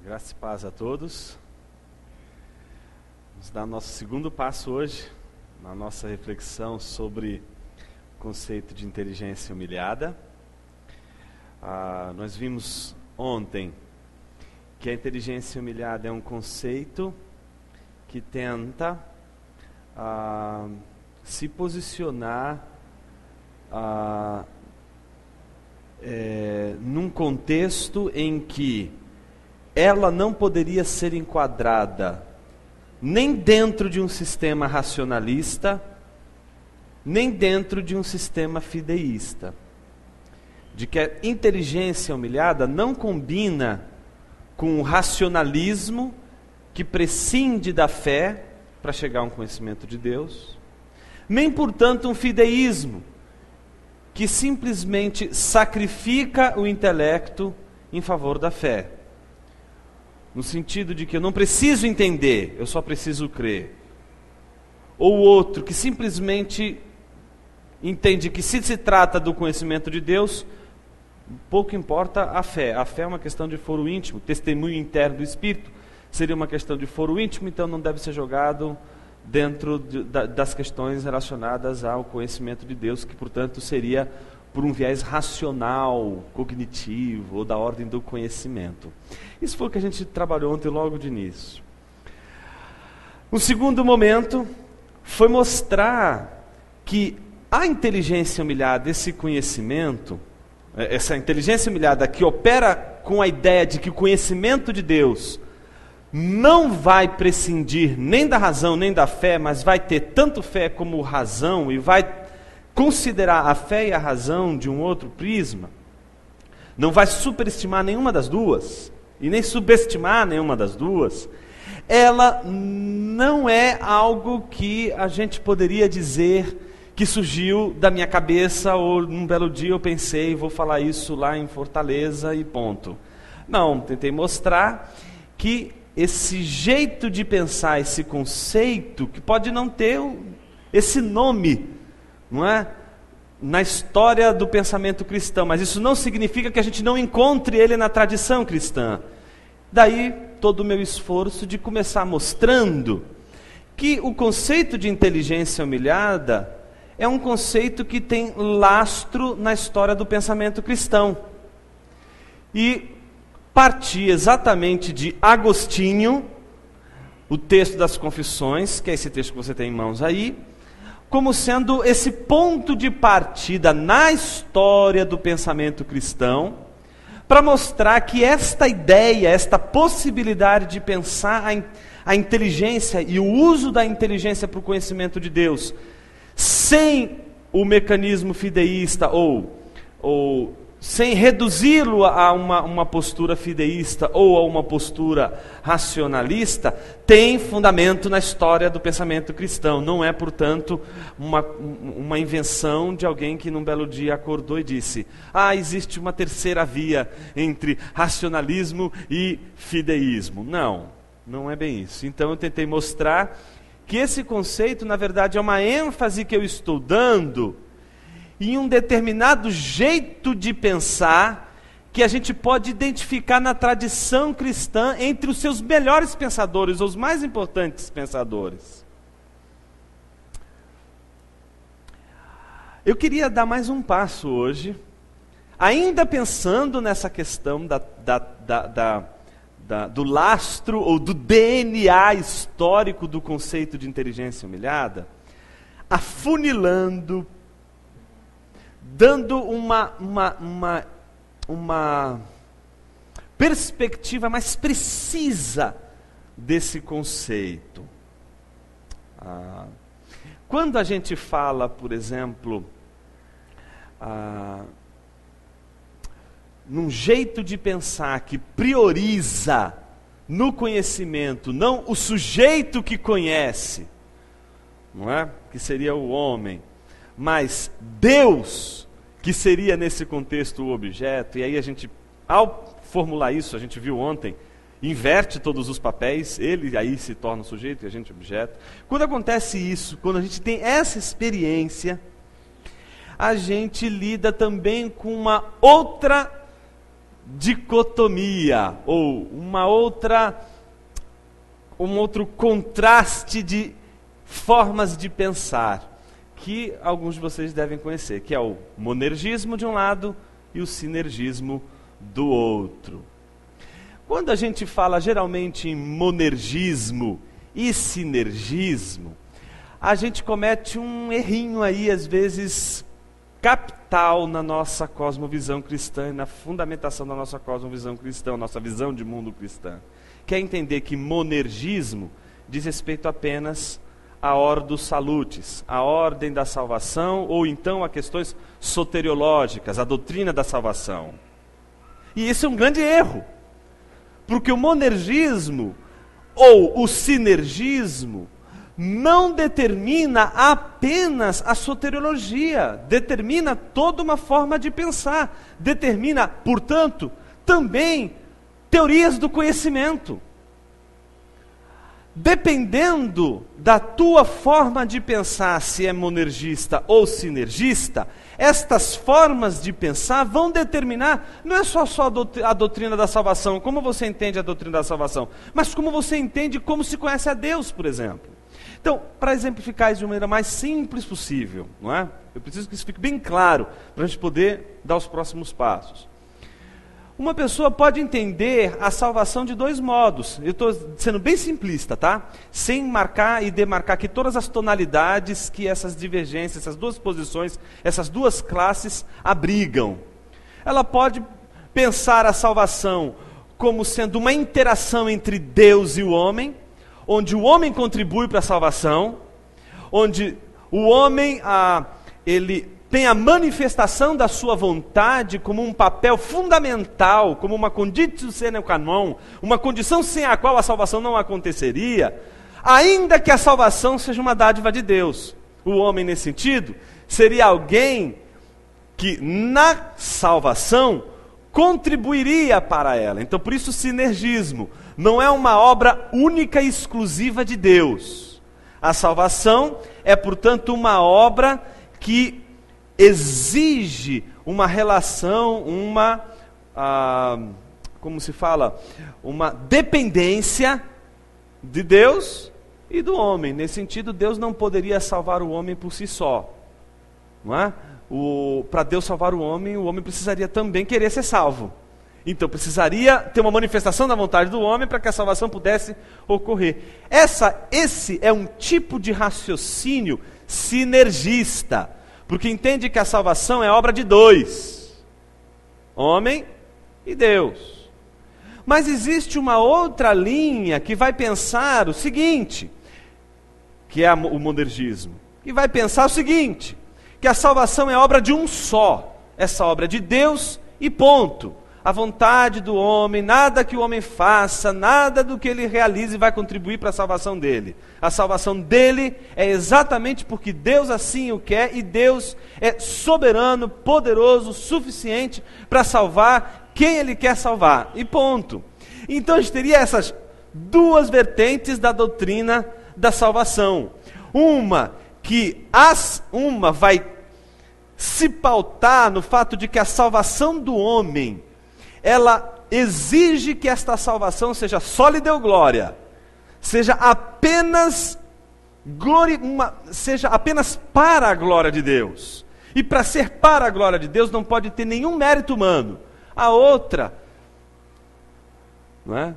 Graça e paz a todos. Vamos dar nosso segundo passo hoje, na nossa reflexão sobre o conceito de inteligência humilhada. Nós vimos ontem que a inteligência humilhada é um conceito que tenta se posicionar num contexto em que ela não poderia ser enquadrada nem dentro de um sistema racionalista, nem dentro de um sistema fideísta. De que a inteligência humilhada não combina com o racionalismo que prescinde da fé para chegar a um conhecimento de Deus, nem, portanto, um fideísmo que simplesmente sacrifica o intelecto em favor da fé. No sentido de que eu não preciso entender, eu só preciso crer. Ou o outro que simplesmente entende que se trata do conhecimento de Deus, pouco importa a fé. A fé é uma questão de foro íntimo, testemunho interno do Espírito. Seria uma questão de foro íntimo, então não deve ser jogado dentro das questões relacionadas ao conhecimento de Deus, que portanto seria por um viés racional, cognitivo, ou da ordem do conhecimento. Isso foi o que a gente trabalhou ontem logo de início. Um segundo momento foi mostrar que a inteligência humilhada, esse conhecimento, essa inteligência humilhada que opera com a ideia de que o conhecimento de Deus não vai prescindir nem da razão nem da fé, mas vai ter tanto fé como razão e vai considerar a fé e a razão de um outro prisma, não vai superestimar nenhuma das duas e nem subestimar nenhuma das duas, ela não é algo que a gente poderia dizer que surgiu da minha cabeça ou num belo dia eu pensei, vou falar isso lá em Fortaleza e ponto. Não, tentei mostrar que esse jeito de pensar, esse conceito, que pode não ter esse nome, não é? Na história do pensamento cristão, mas isso não significa que a gente não encontre ele na tradição cristã. Daí todo o meu esforço de começar mostrando que o conceito de inteligência humilhada é um conceito que tem lastro na história do pensamento cristão. E parti exatamente de Agostinho, o texto das Confissões, que é esse texto que você tem em mãos aí, como sendo esse ponto de partida na história do pensamento cristão, para mostrar que esta ideia, esta possibilidade de pensar a inteligência e o uso da inteligência para o conhecimento de Deus, sem o mecanismo fideísta ou sem reduzi-lo a uma postura fideísta ou a uma postura racionalista, tem fundamento na história do pensamento cristão. Não é, portanto, uma invenção de alguém que num belo dia acordou e disse: existe uma terceira via entre racionalismo e fideísmo. Não é bem isso. Então eu tentei mostrar que esse conceito, na verdade, é uma ênfase que eu estou dando em um determinado jeito de pensar que a gente pode identificar na tradição cristã entre os seus melhores pensadores, os mais importantes pensadores. Eu queria dar mais um passo hoje, ainda pensando nessa questão do lastro ou do DNA histórico do conceito de inteligência humilhada, afunilando, dando uma perspectiva mais precisa desse conceito. Quando a gente fala, por exemplo, num jeito de pensar que prioriza no conhecimento, não o sujeito que conhece, não é? Que seria o homem, mas Deus, que seria nesse contexto o objeto. E aí a gente, ao formular isso, a gente viu ontem, inverte todos os papéis, ele aí se torna o sujeito e a gente objeto. Quando acontece isso, quando a gente tem essa experiência, a gente lida também com uma outra dicotomia, ou um outro contraste de formas de pensar, que alguns de vocês devem conhecer, que é o monergismo de um lado e o sinergismo do outro. Quando a gente fala geralmente em monergismo e sinergismo, a gente comete um errinho aí, às vezes, capital na nossa cosmovisão cristã, na fundamentação da nossa cosmovisão cristã, nossa visão de mundo cristã. Quer entender que monergismo diz respeito apenas a ordo salutis, a ordem da salvação, ou então a questões soteriológicas, a doutrina da salvação. E esse é um grande erro, porque o monergismo ou o sinergismo não determina apenas a soteriologia, determina toda uma forma de pensar, determina, portanto, também teorias do conhecimento. Dependendo da tua forma de pensar, se é monergista ou sinergista, estas formas de pensar vão determinar, não é só a doutrina da salvação, como você entende a doutrina da salvação, mas como você entende como se conhece a Deus, por exemplo. Então, para exemplificar isso de uma maneira mais simples possível, não é? Eu preciso que isso fique bem claro, para a gente poder dar os próximos passos. Uma pessoa pode entender a salvação de dois modos. Eu estou sendo bem simplista, tá? Sem marcar e demarcar aqui todas as tonalidades que essas divergências, essas duas posições, essas duas classes abrigam. Ela pode pensar a salvação como sendo uma interação entre Deus e o homem, onde o homem contribui para a salvação, onde o homem ele tem a manifestação da sua vontade como um papel fundamental, como uma conditio sine qua non, uma condição sem a qual a salvação não aconteceria, ainda que a salvação seja uma dádiva de Deus. O homem, nesse sentido, seria alguém que na salvação contribuiria para ela. Então, por isso, o sinergismo não é uma obra única e exclusiva de Deus. A salvação é, portanto, uma obra que exige uma relação, uma dependência de Deus e do homem. Nesse sentido, Deus não poderia salvar o homem por si só, não é? Para Deus salvar o homem precisaria também querer ser salvo. Então precisaria ter uma manifestação da vontade do homem para que a salvação pudesse ocorrer. Esse é um tipo de raciocínio sinergista, porque entende que a salvação é obra de dois, homem e Deus. Mas existe uma outra linha que vai pensar o seguinte, que é o monergismo, que vai pensar o seguinte, que a salvação é obra de um só, essa obra é de Deus e ponto. A vontade do homem, nada que o homem faça, nada do que ele realize vai contribuir para a salvação dele. A salvação dele é exatamente porque Deus assim o quer e Deus é soberano, poderoso, suficiente para salvar quem ele quer salvar. E ponto. Então a gente teria essas duas vertentes da doutrina da salvação. Uma vai se pautar no fato de que a salvação do homem, ela exige que esta salvação seja só lhe deu glória, seja apenas para a glória de Deus. E para ser para a glória de Deus não pode ter nenhum mérito humano. A outra, não é?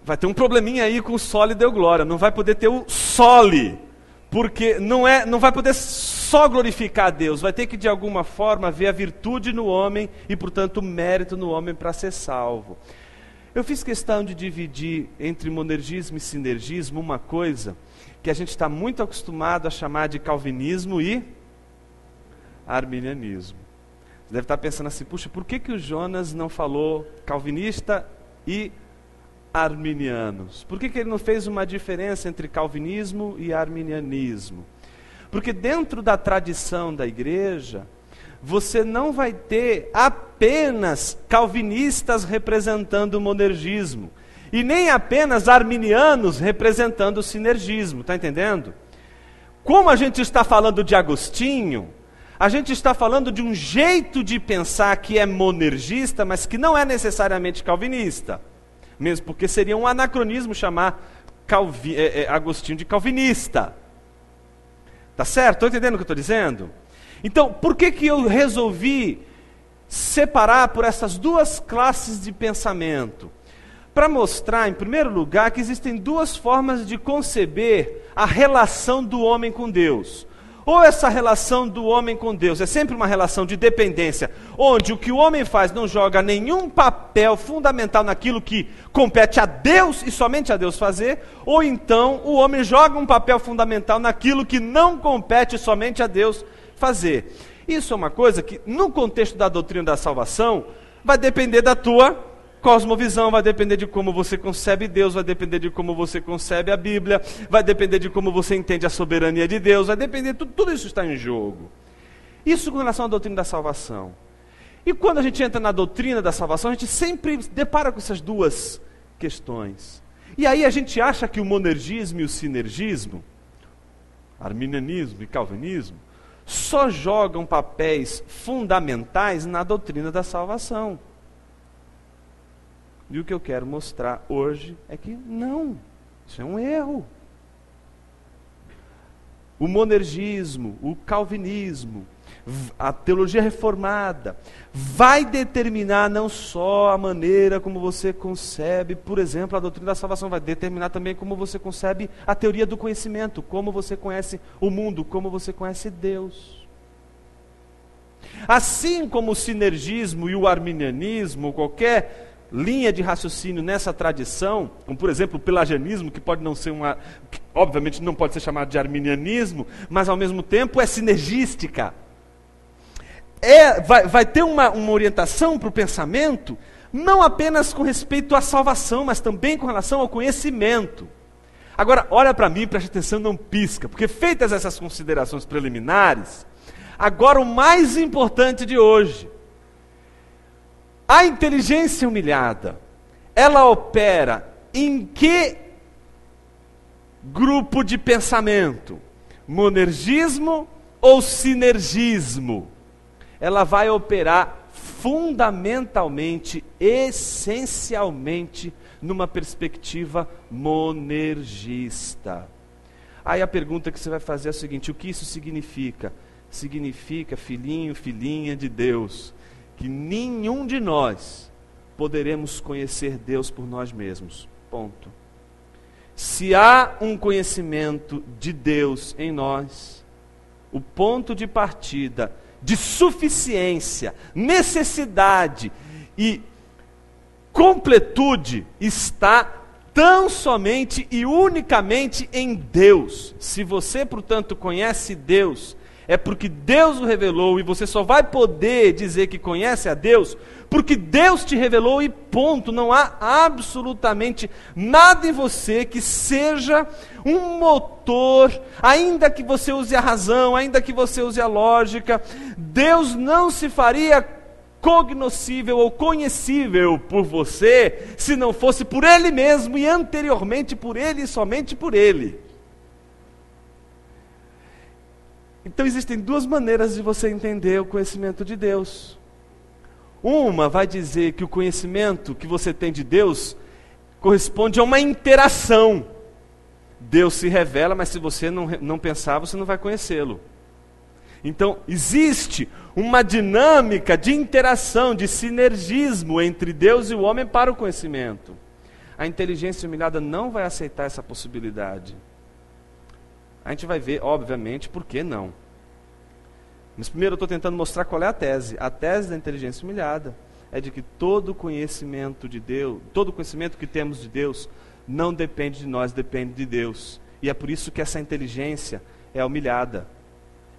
Vai ter um probleminha aí com o só lhe deu glória, não vai poder ter o soli, porque não vai poder só glorificar a Deus, vai ter que de alguma forma ver a virtude no homem e, portanto, o mérito no homem para ser salvo. Eu fiz questão de dividir entre monergismo e sinergismo uma coisa que a gente está muito acostumado a chamar de calvinismo e arminianismo. Você deve estar pensando assim, puxa, por que o Jonas não falou calvinista e arminianos? Por que ele não fez uma diferença entre calvinismo e arminianismo? Porque dentro da tradição da igreja, você não vai ter apenas calvinistas representando o monergismo, e nem apenas arminianos representando o sinergismo, está entendendo? Como a gente está falando de Agostinho, a gente está falando de um jeito de pensar que é monergista, mas que não é necessariamente calvinista. Mesmo porque seria um anacronismo chamar Agostinho de calvinista. Tá certo? Estou entendendo o que eu estou dizendo? Então, por que eu resolvi separar por essas duas classes de pensamento? Para mostrar, em primeiro lugar, que existem duas formas de conceber a relação do homem com Deus. Ou essa relação do homem com Deus é sempre uma relação de dependência, onde o que o homem faz não joga nenhum papel fundamental naquilo que compete a Deus e somente a Deus fazer, ou então o homem joga um papel fundamental naquilo que não compete somente a Deus fazer. Isso é uma coisa que, no contexto da doutrina da salvação, vai depender da tua cosmovisão, vai depender de como você concebe Deus, vai depender de como você concebe a Bíblia, vai depender de como você entende a soberania de Deus, vai depender, tudo isso está em jogo. Isso com relação à doutrina da salvação. E quando a gente entra na doutrina da salvação, a gente sempre depara com essas duas questões. E aí a gente acha que o monergismo e o sinergismo, arminianismo e calvinismo, só jogam papéis fundamentais na doutrina da salvação. E o que eu quero mostrar hoje é que não, isso é um erro. O monergismo, o calvinismo, a teologia reformada, vai determinar não só a maneira como você concebe, por exemplo, a doutrina da salvação, vai determinar também como você concebe a teoria do conhecimento, como você conhece o mundo, como você conhece Deus. Assim como o sinergismo e o arminianismo, qualquer linha de raciocínio nessa tradição, como por exemplo o pelagianismo, que pode não ser que obviamente não pode ser chamado de arminianismo, mas ao mesmo tempo é sinergística. Vai ter uma orientação para o pensamento, não apenas com respeito à salvação, mas também com relação ao conhecimento. Agora, olha para mim, preste atenção, não pisca, porque feitas essas considerações preliminares, agora o mais importante de hoje. A inteligência humilhada, ela opera em que grupo de pensamento? Monergismo ou sinergismo? Ela vai operar fundamentalmente, essencialmente, numa perspectiva monergista. Aí a pergunta que você vai fazer é a seguinte: o que isso significa? Significa, filhinho, filhinha de Deus, que nenhum de nós poderemos conhecer Deus por nós mesmos. Ponto. Se há um conhecimento de Deus em nós, o ponto de partida de suficiência, necessidade e completude está tão somente e unicamente em Deus. Se você, portanto, conhece Deus, é porque Deus o revelou, e você só vai poder dizer que conhece a Deus porque Deus te revelou e ponto. Não há absolutamente nada em você que seja um motor, ainda que você use a razão, ainda que você use a lógica. Deus não se faria cognoscível ou conhecível por você se não fosse por Ele mesmo e anteriormente por Ele e somente por Ele. Então existem duas maneiras de você entender o conhecimento de Deus. Uma vai dizer que o conhecimento que você tem de Deus corresponde a uma interação. Deus se revela, mas se você não pensar, você não vai conhecê-lo. Então existe uma dinâmica de interação, de sinergismo entre Deus e o homem para o conhecimento. A inteligência humilhada não vai aceitar essa possibilidade. A gente vai ver, obviamente, por que não. Mas primeiro eu estou tentando mostrar qual é a tese. A tese da inteligência humilhada é de que todo conhecimento de Deus, todo conhecimento que temos de Deus, não depende de nós, depende de Deus. E é por isso que essa inteligência é humilhada.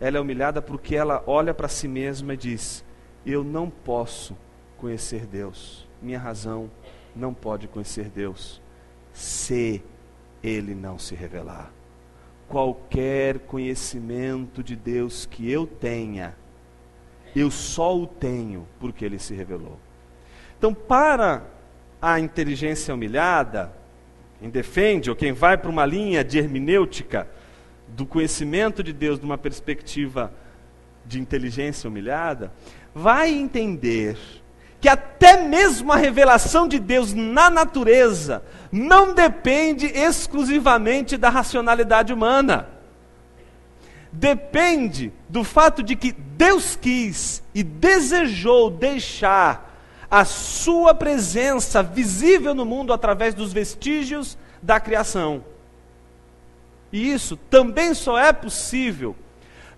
Ela é humilhada porque ela olha para si mesma e diz: eu não posso conhecer Deus. Minha razão não pode conhecer Deus se Ele não se revelar. Qualquer conhecimento de Deus que eu tenha, eu só o tenho porque Ele se revelou. Então, para a inteligência humilhada, quem defende ou quem vai para uma linha de hermenêutica do conhecimento de Deus de uma perspectiva de inteligência humilhada, vai entender que até mesmo a revelação de Deus na natureza não depende exclusivamente da racionalidade humana. Depende do fato de que Deus quis e desejou deixar a sua presença visível no mundo através dos vestígios da criação. E isso também só é possível,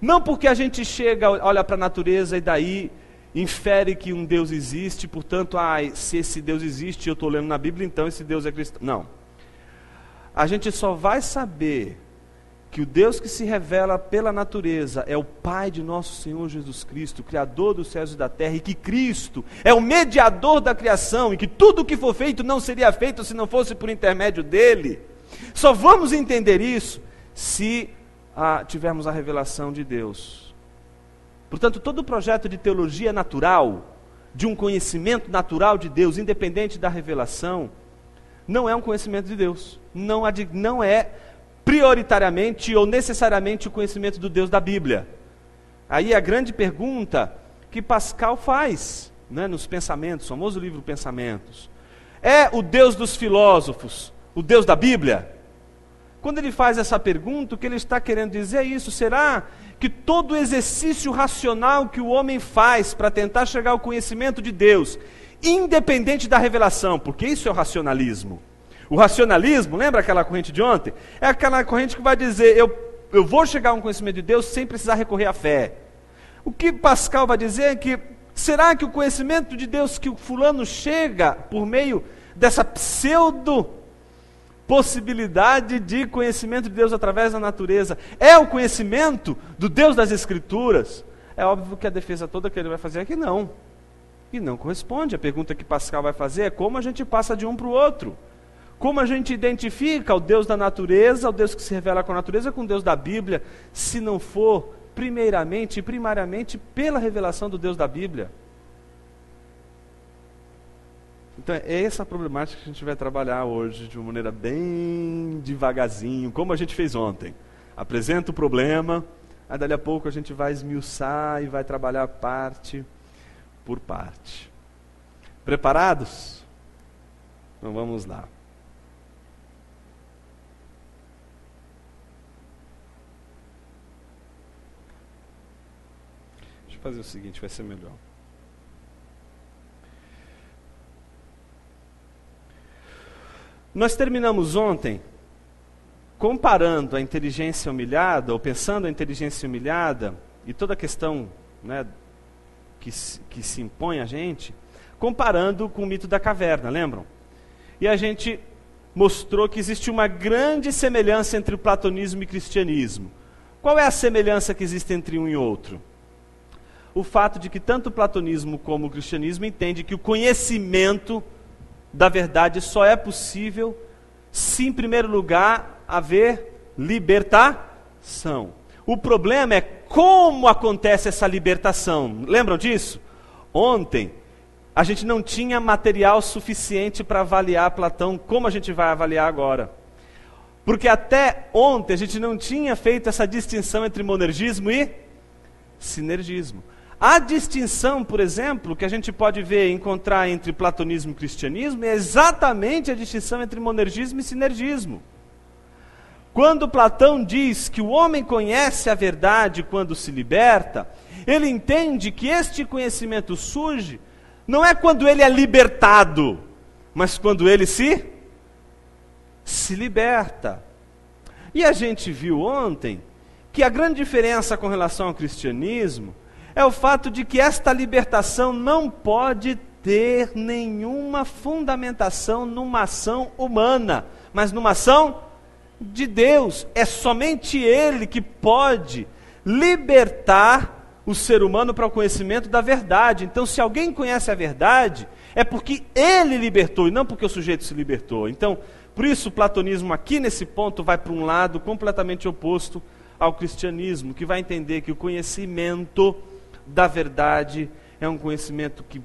não porque a gente chega, olha para a natureza e daí infere que um Deus existe, portanto, se esse Deus existe, eu estou lendo na Bíblia, então esse Deus é cristão. Não. A gente só vai saber que o Deus que se revela pela natureza é o Pai de nosso Senhor Jesus Cristo, Criador dos céus e da terra, e que Cristo é o mediador da criação, e que tudo o que for feito não seria feito se não fosse por intermédio dele. Só vamos entender isso se tivermos a revelação de Deus. Portanto, todo o projeto de teologia natural, de um conhecimento natural de Deus, independente da revelação, não é um conhecimento de Deus. Não é prioritariamente ou necessariamente o conhecimento do Deus da Bíblia. Aí a grande pergunta que Pascal faz, né, nos Pensamentos, o famoso livro Pensamentos: é o Deus dos filósofos o Deus da Bíblia? Quando ele faz essa pergunta, o que ele está querendo dizer é isso: será que todo o exercício racional que o homem faz para tentar chegar ao conhecimento de Deus, independente da revelação, porque isso é o racionalismo. O racionalismo, lembra aquela corrente de ontem? É aquela corrente que vai dizer, eu vou chegar a um conhecimento de Deus sem precisar recorrer à fé. O que Pascal vai dizer é que, será que o conhecimento de Deus que o fulano chega por meio dessa possibilidade de conhecimento de Deus através da natureza é o conhecimento do Deus das Escrituras? É óbvio que a defesa toda que ele vai fazer é que não. E não corresponde. A pergunta que Pascal vai fazer é como a gente passa de um para o outro. Como a gente identifica o Deus da natureza, o Deus que se revela com a natureza, com o Deus da Bíblia, se não for primeiramente e primariamente pela revelação do Deus da Bíblia? Então é essa problemática que a gente vai trabalhar hoje de uma maneira bem devagarzinho, como a gente fez ontem. Apresenta o problema, aí dali a pouco a gente vai esmiuçar e vai trabalhar parte por parte. Preparados? Então vamos lá. Deixa eu fazer o seguinte, vai ser melhor. Nós terminamos ontem comparando a inteligência humilhada, ou pensando a inteligência humilhada, e toda a questão, né, que se impõe a gente, comparando com o mito da caverna, lembram? E a gente mostrou que existe uma grande semelhança entre o platonismo e o cristianismo. Qual é a semelhança que existe entre um e outro? O fato de que tanto o platonismo como o cristianismo entendem que o conhecimento da verdade só é possível se, em primeiro lugar, haver libertação. O problema é como acontece essa libertação. Lembram disso? Ontem, a gente não tinha material suficiente para avaliar Platão como a gente vai avaliar agora. Porque até ontem a gente não tinha feito essa distinção entre monergismo e sinergismo. A distinção, por exemplo, que a gente pode ver e encontrar entre platonismo e cristianismo é exatamente a distinção entre monergismo e sinergismo. Quando Platão diz que o homem conhece a verdade quando se liberta, ele entende que este conhecimento surge não é quando ele é libertado, mas quando ele se liberta. E a gente viu ontem que a grande diferença com relação ao cristianismo é o fato de que esta libertação não pode ter nenhuma fundamentação numa ação humana, mas numa ação de Deus. É somente Ele que pode libertar o ser humano para o conhecimento da verdade. Então, se alguém conhece a verdade, é porque Ele libertou e não porque o sujeito se libertou. Então, por isso o platonismo aqui nesse ponto vai para um lado completamente oposto ao cristianismo, que vai entender que o conhecimento da verdade é um conhecimento que,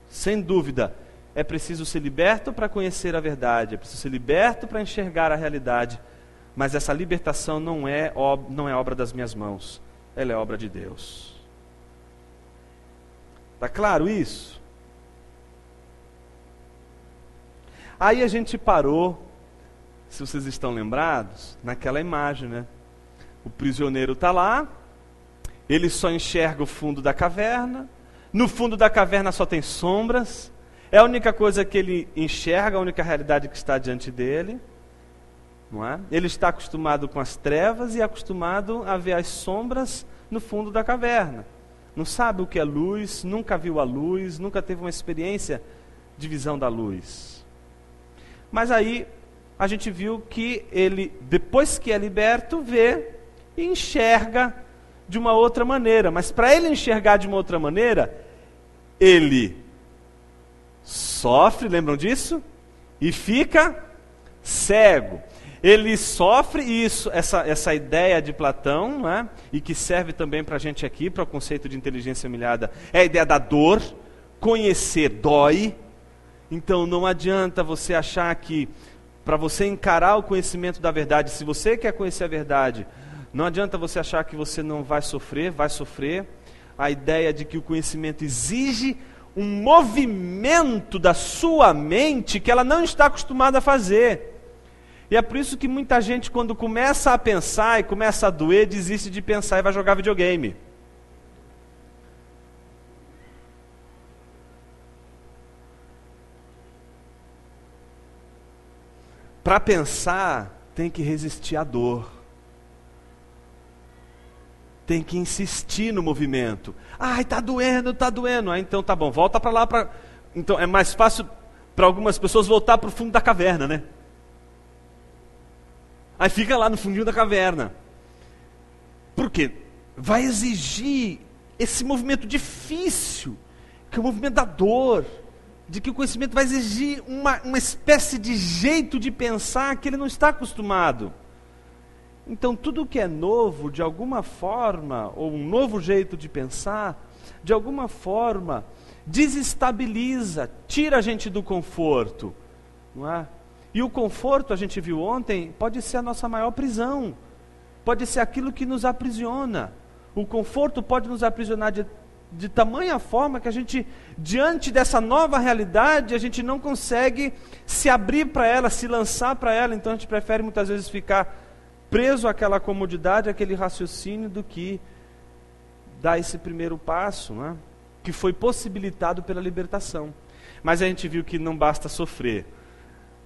sem dúvida, é preciso ser liberto para conhecer a verdade, é preciso ser liberto para enxergar a realidade, mas essa libertação não é obra das minhas mãos, ela é obra de Deus. Está claro isso? Aí a gente parou, se vocês estão lembrados, naquela imagem, né? O prisioneiro está lá, ele só enxerga o fundo da caverna, no fundo da caverna só tem sombras, é a única coisa que ele enxerga, a única realidade que está diante dele, não é? Ele está acostumado com as trevas e acostumado a ver as sombras no fundo da caverna. Não sabe o que é luz, nunca viu a luz, nunca teve uma experiência de visão da luz. Mas aí a gente viu que ele, depois que é liberto, vê e enxerga de uma outra maneira. Mas para ele enxergar de uma outra maneira, ele sofre, lembram disso? E fica cego. Ele sofre isso, essa ideia de Platão, né? E que serve também para a gente aqui, para o conceito de inteligência humilhada, é a ideia da dor. Conhecer dói. Então não adianta você achar que, para você encarar o conhecimento da verdade, se você quer conhecer a verdade, não adianta você achar que você não vai sofrer, vai sofrer. A ideia de que o conhecimento exige um movimento da sua mente que ela não está acostumada a fazer. E é por isso que muita gente, quando começa a pensar e começa a doer, desiste de pensar e vai jogar videogame. Para pensar, tem que resistir à dor. Tem que insistir no movimento. Ai, tá doendo, tá doendo. Ah, então tá bom, volta para lá. Então é mais fácil para algumas pessoas voltar para o fundo da caverna, né? Aí fica lá no fundinho da caverna. Por quê? Vai exigir esse movimento difícil, que é o movimento da dor, de que o conhecimento vai exigir uma espécie de jeito de pensar que ele não está acostumado. Então tudo que é novo, de alguma forma, ou um novo jeito de pensar, de alguma forma, desestabiliza, tira a gente do conforto, não é? E o conforto, a gente viu ontem, pode ser a nossa maior prisão, pode ser aquilo que nos aprisiona. O conforto pode nos aprisionar de tamanha forma que a gente, diante dessa nova realidade, a gente não consegue se abrir para ela, se lançar para ela. Então a gente prefere muitas vezes ficar preso àquela comodidade, àquele raciocínio, do que dar esse primeiro passo, né? Que foi possibilitado pela libertação. Mas a gente viu que não basta sofrer.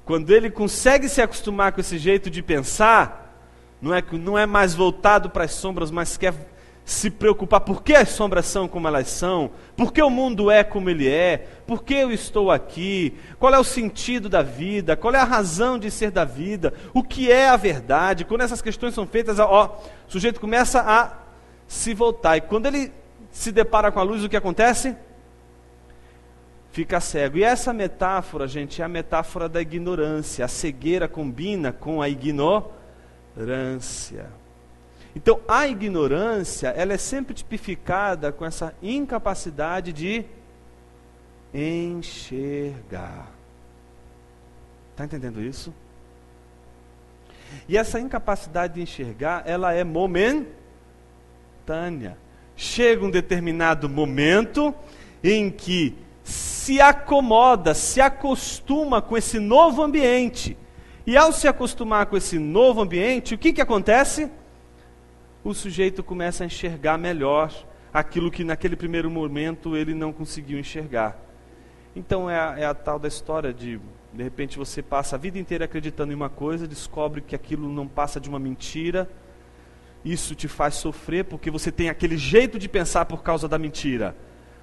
Quando ele consegue se acostumar com esse jeito de pensar, não é mais voltado para as sombras, mas quer se preocupar por que as sombras são como elas são, por que o mundo é como ele é, por que eu estou aqui, qual é o sentido da vida, qual é a razão de ser da vida, o que é a verdade. Quando essas questões são feitas, o sujeito começa a se voltar, e quando ele se depara com a luz, o que acontece? Fica cego. E essa metáfora, gente, é a metáfora da ignorância. A cegueira combina com a ignorância. Então, a ignorância, ela é sempre tipificada com essa incapacidade de enxergar. Está entendendo isso? E essa incapacidade de enxergar, ela é momentânea. Chega um determinado momento em que se acomoda, se acostuma com esse novo ambiente. E ao se acostumar com esse novo ambiente, o que acontece? O sujeito começa a enxergar melhor aquilo que naquele primeiro momento ele não conseguiu enxergar. Então é a tal da história de repente você passa a vida inteira acreditando em uma coisa, descobre que aquilo não passa de uma mentira, isso te faz sofrer porque você tem aquele jeito de pensar por causa da mentira.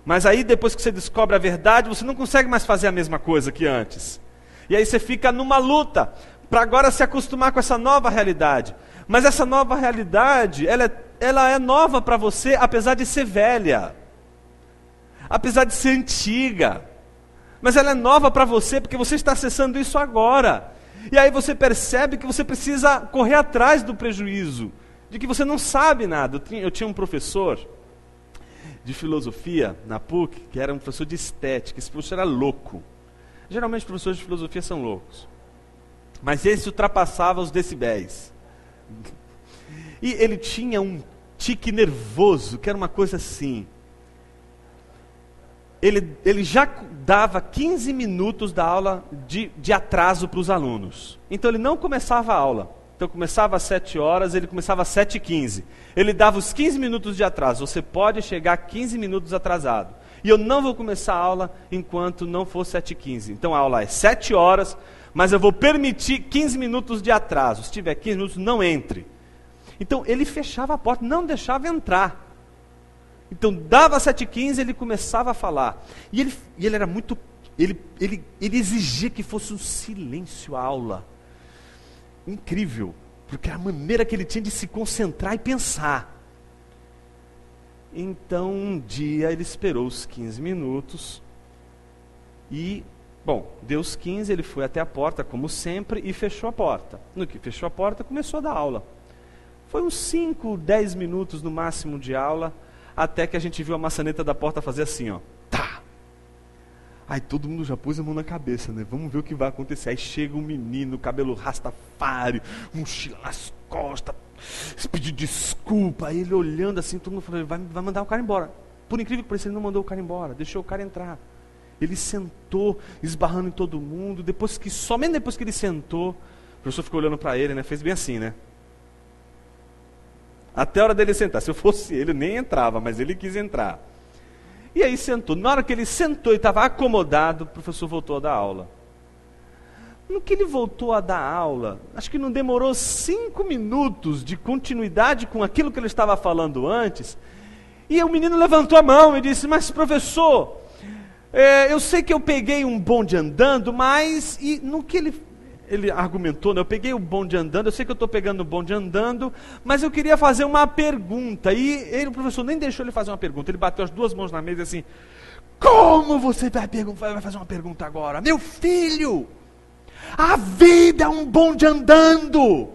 Mas aí depois que você descobre a verdade, você não consegue mais fazer a mesma coisa que antes. E aí você fica numa luta para agora se acostumar com essa nova realidade. Mas essa nova realidade, ela é nova para você, apesar de ser velha. Apesar de ser antiga. Mas ela é nova para você, porque você está acessando isso agora. E aí você percebe que você precisa correr atrás do prejuízo. De que você não sabe nada. Eu tinha um professor de filosofia na PUC, que era um professor de estética. Esse professor era louco. Geralmente os professores de filosofia são loucos. Mas esse ultrapassava os decibéis. E ele tinha um tique nervoso, que era uma coisa assim. ele já dava 15 minutos da aula de atraso para os alunos. Então ele não começava a aula. Então começava às 7 horas, ele começava às 7h15. Ele dava os 15 minutos de atraso. Você pode chegar 15 minutos atrasado. E eu não vou começar a aula enquanto não for 7h15. Então a aula é 7 horas, mas eu vou permitir 15 minutos de atraso. Se tiver 15 minutos, não entre. Então ele fechava a porta, não deixava entrar. Então dava 7h15, ele começava a falar. E ele era muito... Ele exigia que fosse um silêncio a aula. Incrível, porque a maneira que ele tinha de se concentrar e pensar. Então um dia ele esperou os 15 minutos e, deu os 15, ele foi até a porta como sempre e fechou a porta. No que fechou a porta, começou a dar aula. Foi uns 5, 10 minutos no máximo de aula, até que a gente viu a maçaneta da porta fazer assim, ó. Tá! Aí todo mundo já pôs a mão na cabeça, né? Vamos ver o que vai acontecer. Aí chega um menino, cabelo rastafário, mochila nas costas, pediu desculpa. Aí ele olhando assim, todo mundo falando, vai mandar o cara embora. Por incrível que pareça, ele não mandou o cara embora, deixou o cara entrar. Ele sentou, esbarrando em todo mundo. Somente depois que ele sentou, o professor ficou olhando para ele, né? Fez bem assim, né? Até a hora dele sentar. Se eu fosse ele, nem entrava, mas ele quis entrar. E aí sentou. Na hora que ele sentou e estava acomodado, o professor voltou a dar aula. No que ele voltou a dar aula, acho que não demorou 5 minutos de continuidade com aquilo que ele estava falando antes, e o menino levantou a mão e disse, mas professor, eu sei que eu peguei um bonde andando, mas... E no que ele argumentou, né? Eu peguei o bonde andando, eu sei que eu estou pegando o bonde andando, mas eu queria fazer uma pergunta. E o professor nem deixou ele fazer uma pergunta, ele bateu as 2 mãos na mesa e assim, como você vai fazer uma pergunta agora? Meu filho, a vida é um bonde andando.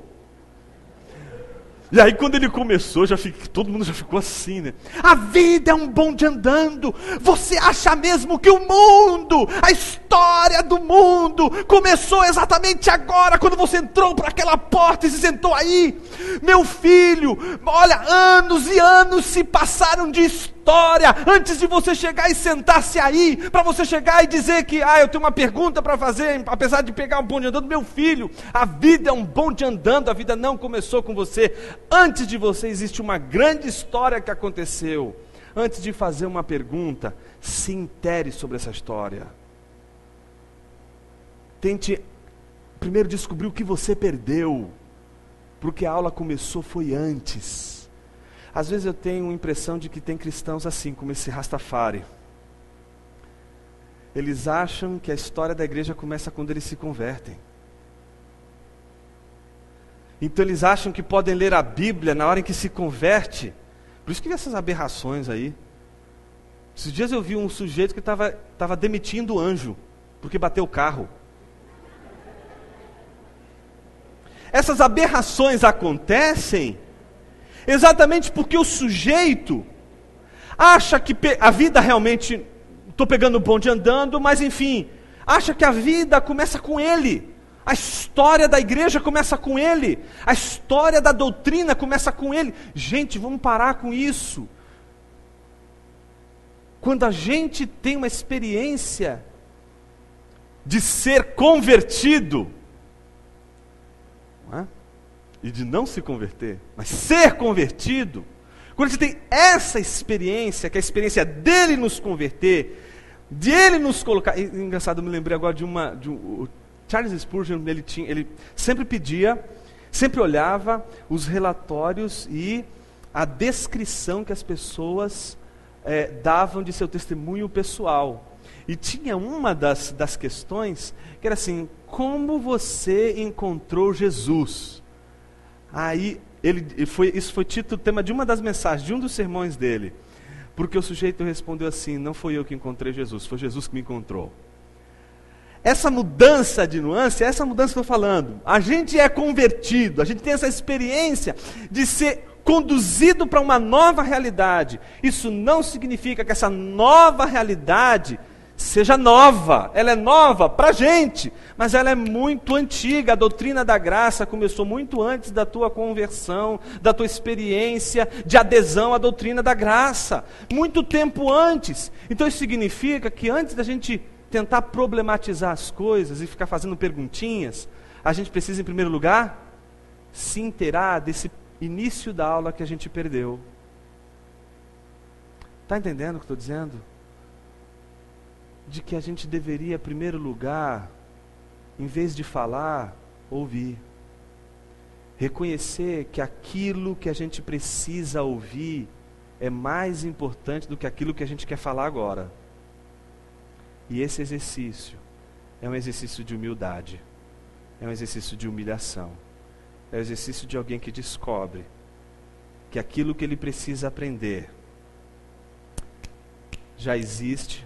E aí quando ele começou, todo mundo já ficou assim, né? A vida é um bonde andando. Você acha mesmo que o mundo, a história do mundo, começou exatamente agora, quando você entrou para aquela porta e se sentou aí? Meu filho, olha, anos e anos se passaram de história antes de você chegar e sentar-se aí, para você chegar e dizer que, eu tenho uma pergunta para fazer, apesar de pegar um bonde andando. Meu filho, a vida é um bonde andando, a vida não começou com você. Antes de você existe uma grande história que aconteceu. Antes de fazer uma pergunta, se intere sobre essa história. Tente primeiro descobrir o que você perdeu, porque a aula começou foi antes. Às vezes eu tenho a impressão de que tem cristãos assim, como esse Rastafari. Eles acham que a história da igreja começa quando eles se convertem. Então eles acham que podem ler a Bíblia na hora em que se converte. Por isso que essas aberrações aí. Esses dias eu vi um sujeito que estava demitindo o anjo, porque bateu o carro. Essas aberrações acontecem exatamente porque o sujeito acha que a vida realmente... Estou pegando o bonde andando, mas enfim, acha que a vida começa com ele. A história da igreja começa com ele. A história da doutrina começa com ele. Gente, vamos parar com isso. Quando a gente tem uma experiência de ser convertido, não é? E de não se converter, mas ser convertido, quando você tem essa experiência, que é a experiência dele nos converter, de ele nos colocar... Engraçado, eu me lembrei agora o Charles Spurgeon, ele sempre pedia, sempre olhava os relatórios e a descrição que as pessoas davam de seu testemunho pessoal. E tinha uma das questões que era assim, como você encontrou Jesus? Aí, isso foi tema de uma das mensagens, de um dos sermões dele. Porque o sujeito respondeu assim, não foi eu que encontrei Jesus, foi Jesus que me encontrou. Essa mudança de nuance, essa mudança que eu estou falando, a gente é convertido, a gente tem essa experiência de ser conduzido para uma nova realidade. Isso não significa que essa nova realidade seja nova. Ela é nova para a gente, mas ela é muito antiga. A doutrina da graça começou muito antes da tua conversão, da tua experiência de adesão à doutrina da graça. Muito tempo antes. Então isso significa que antes da gente tentar problematizar as coisas e ficar fazendo perguntinhas, a gente precisa, em primeiro lugar, se inteirar desse início da aula que a gente perdeu. Está entendendo o que estou dizendo? De que a gente deveria, em primeiro lugar, em vez de falar, ouvir. Reconhecer que aquilo que a gente precisa ouvir é mais importante do que aquilo que a gente quer falar agora. E esse exercício é um exercício de humildade, é um exercício de humilhação, é o exercício de alguém que descobre que aquilo que ele precisa aprender já existe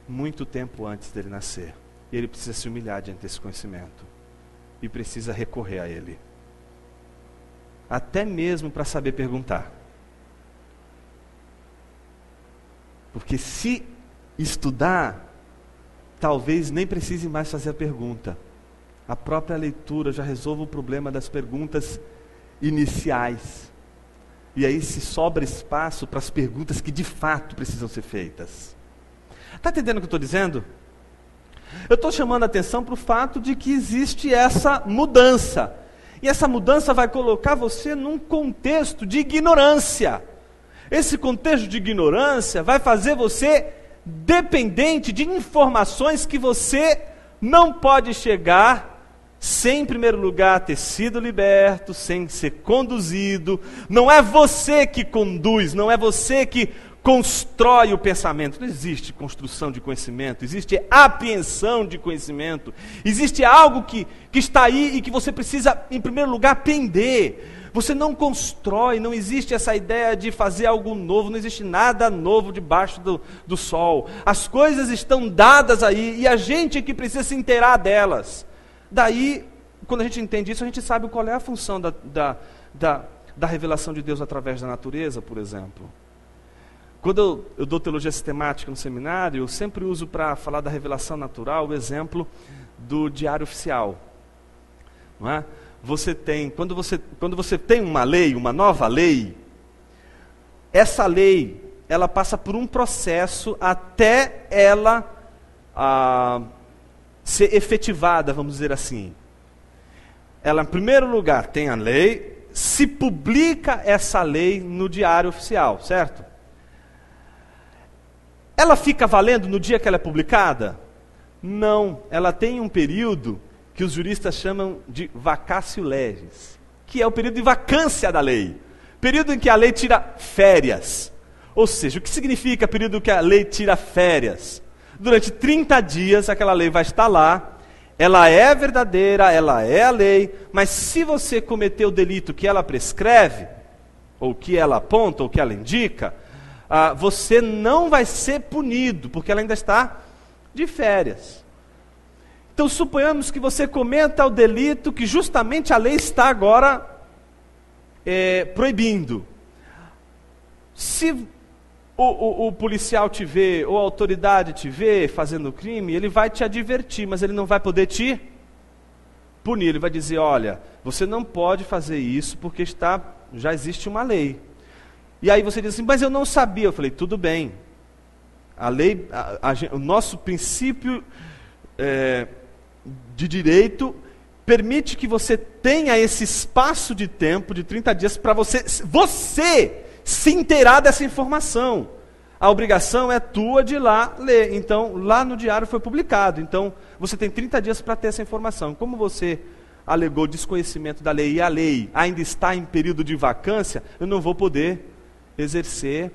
muito tempo antes dele nascer. E ele precisa se humilhar diante desse conhecimento. E precisa recorrer a ele. Até mesmo para saber perguntar. Porque se estudar, talvez nem precise mais fazer a pergunta. A própria leitura já resolve o problema das perguntas iniciais. E aí se sobra espaço para as perguntas que de fato precisam ser feitas. Está entendendo o que eu estou dizendo? Eu estou chamando a atenção para o fato de que existe essa mudança. E essa mudança vai colocar você num contexto de ignorância. Esse contexto de ignorância vai fazer você dependente de informações que você não pode chegar sem, em primeiro lugar, ter sido liberto, sem ser conduzido. Não é você que conduz, não é você que constrói o pensamento. Não existe construção de conhecimento, existe apreensão de conhecimento. Existe algo que está aí e que você precisa, em primeiro lugar, aprender. Você não constrói, não existe essa ideia de fazer algo novo, não existe nada novo debaixo do sol. As coisas estão dadas aí e a gente é que precisa se inteirar delas. Daí, quando a gente entende isso, a gente sabe qual é a função da revelação de Deus através da natureza, por exemplo. Quando eu dou teologia sistemática no seminário, eu sempre uso para falar da revelação natural o exemplo do diário oficial. Não é? Quando você tem uma lei, uma nova lei, essa lei, ela passa por um processo até ela ser efetivada, vamos dizer assim. Ela, em primeiro lugar, tem a lei, se publica essa lei no diário oficial, certo? Ela fica valendo no dia que ela é publicada? Não, ela tem um período que os juristas chamam de vacatio legis, que é o período de vacância da lei, período em que a lei tira férias. Ou seja, o que significa período que a lei tira férias? Durante 30 dias aquela lei vai estar lá, ela é verdadeira, ela é a lei, mas se você cometer o delito que ela prescreve, ou que ela aponta, ou que ela indica, você não vai ser punido, porque ela ainda está de férias. Então suponhamos que você cometa o delito que justamente a lei está agora proibindo. Se o policial te vê, ou a autoridade te vê fazendo o crime, ele vai te advertir, mas ele não vai poder te punir. Ele vai dizer, olha, você não pode fazer isso porque já existe uma lei. E aí você diz assim, mas eu não sabia. Eu falei, tudo bem. A lei, o nosso princípio de direito permite que você tenha esse espaço de tempo de 30 dias para você se inteirar dessa informação. A obrigação é tua de ir lá ler. Então, lá no diário foi publicado. Então, você tem 30 dias para ter essa informação. Como você alegou desconhecimento da lei e a lei ainda está em período de vacância, eu não vou poder exercer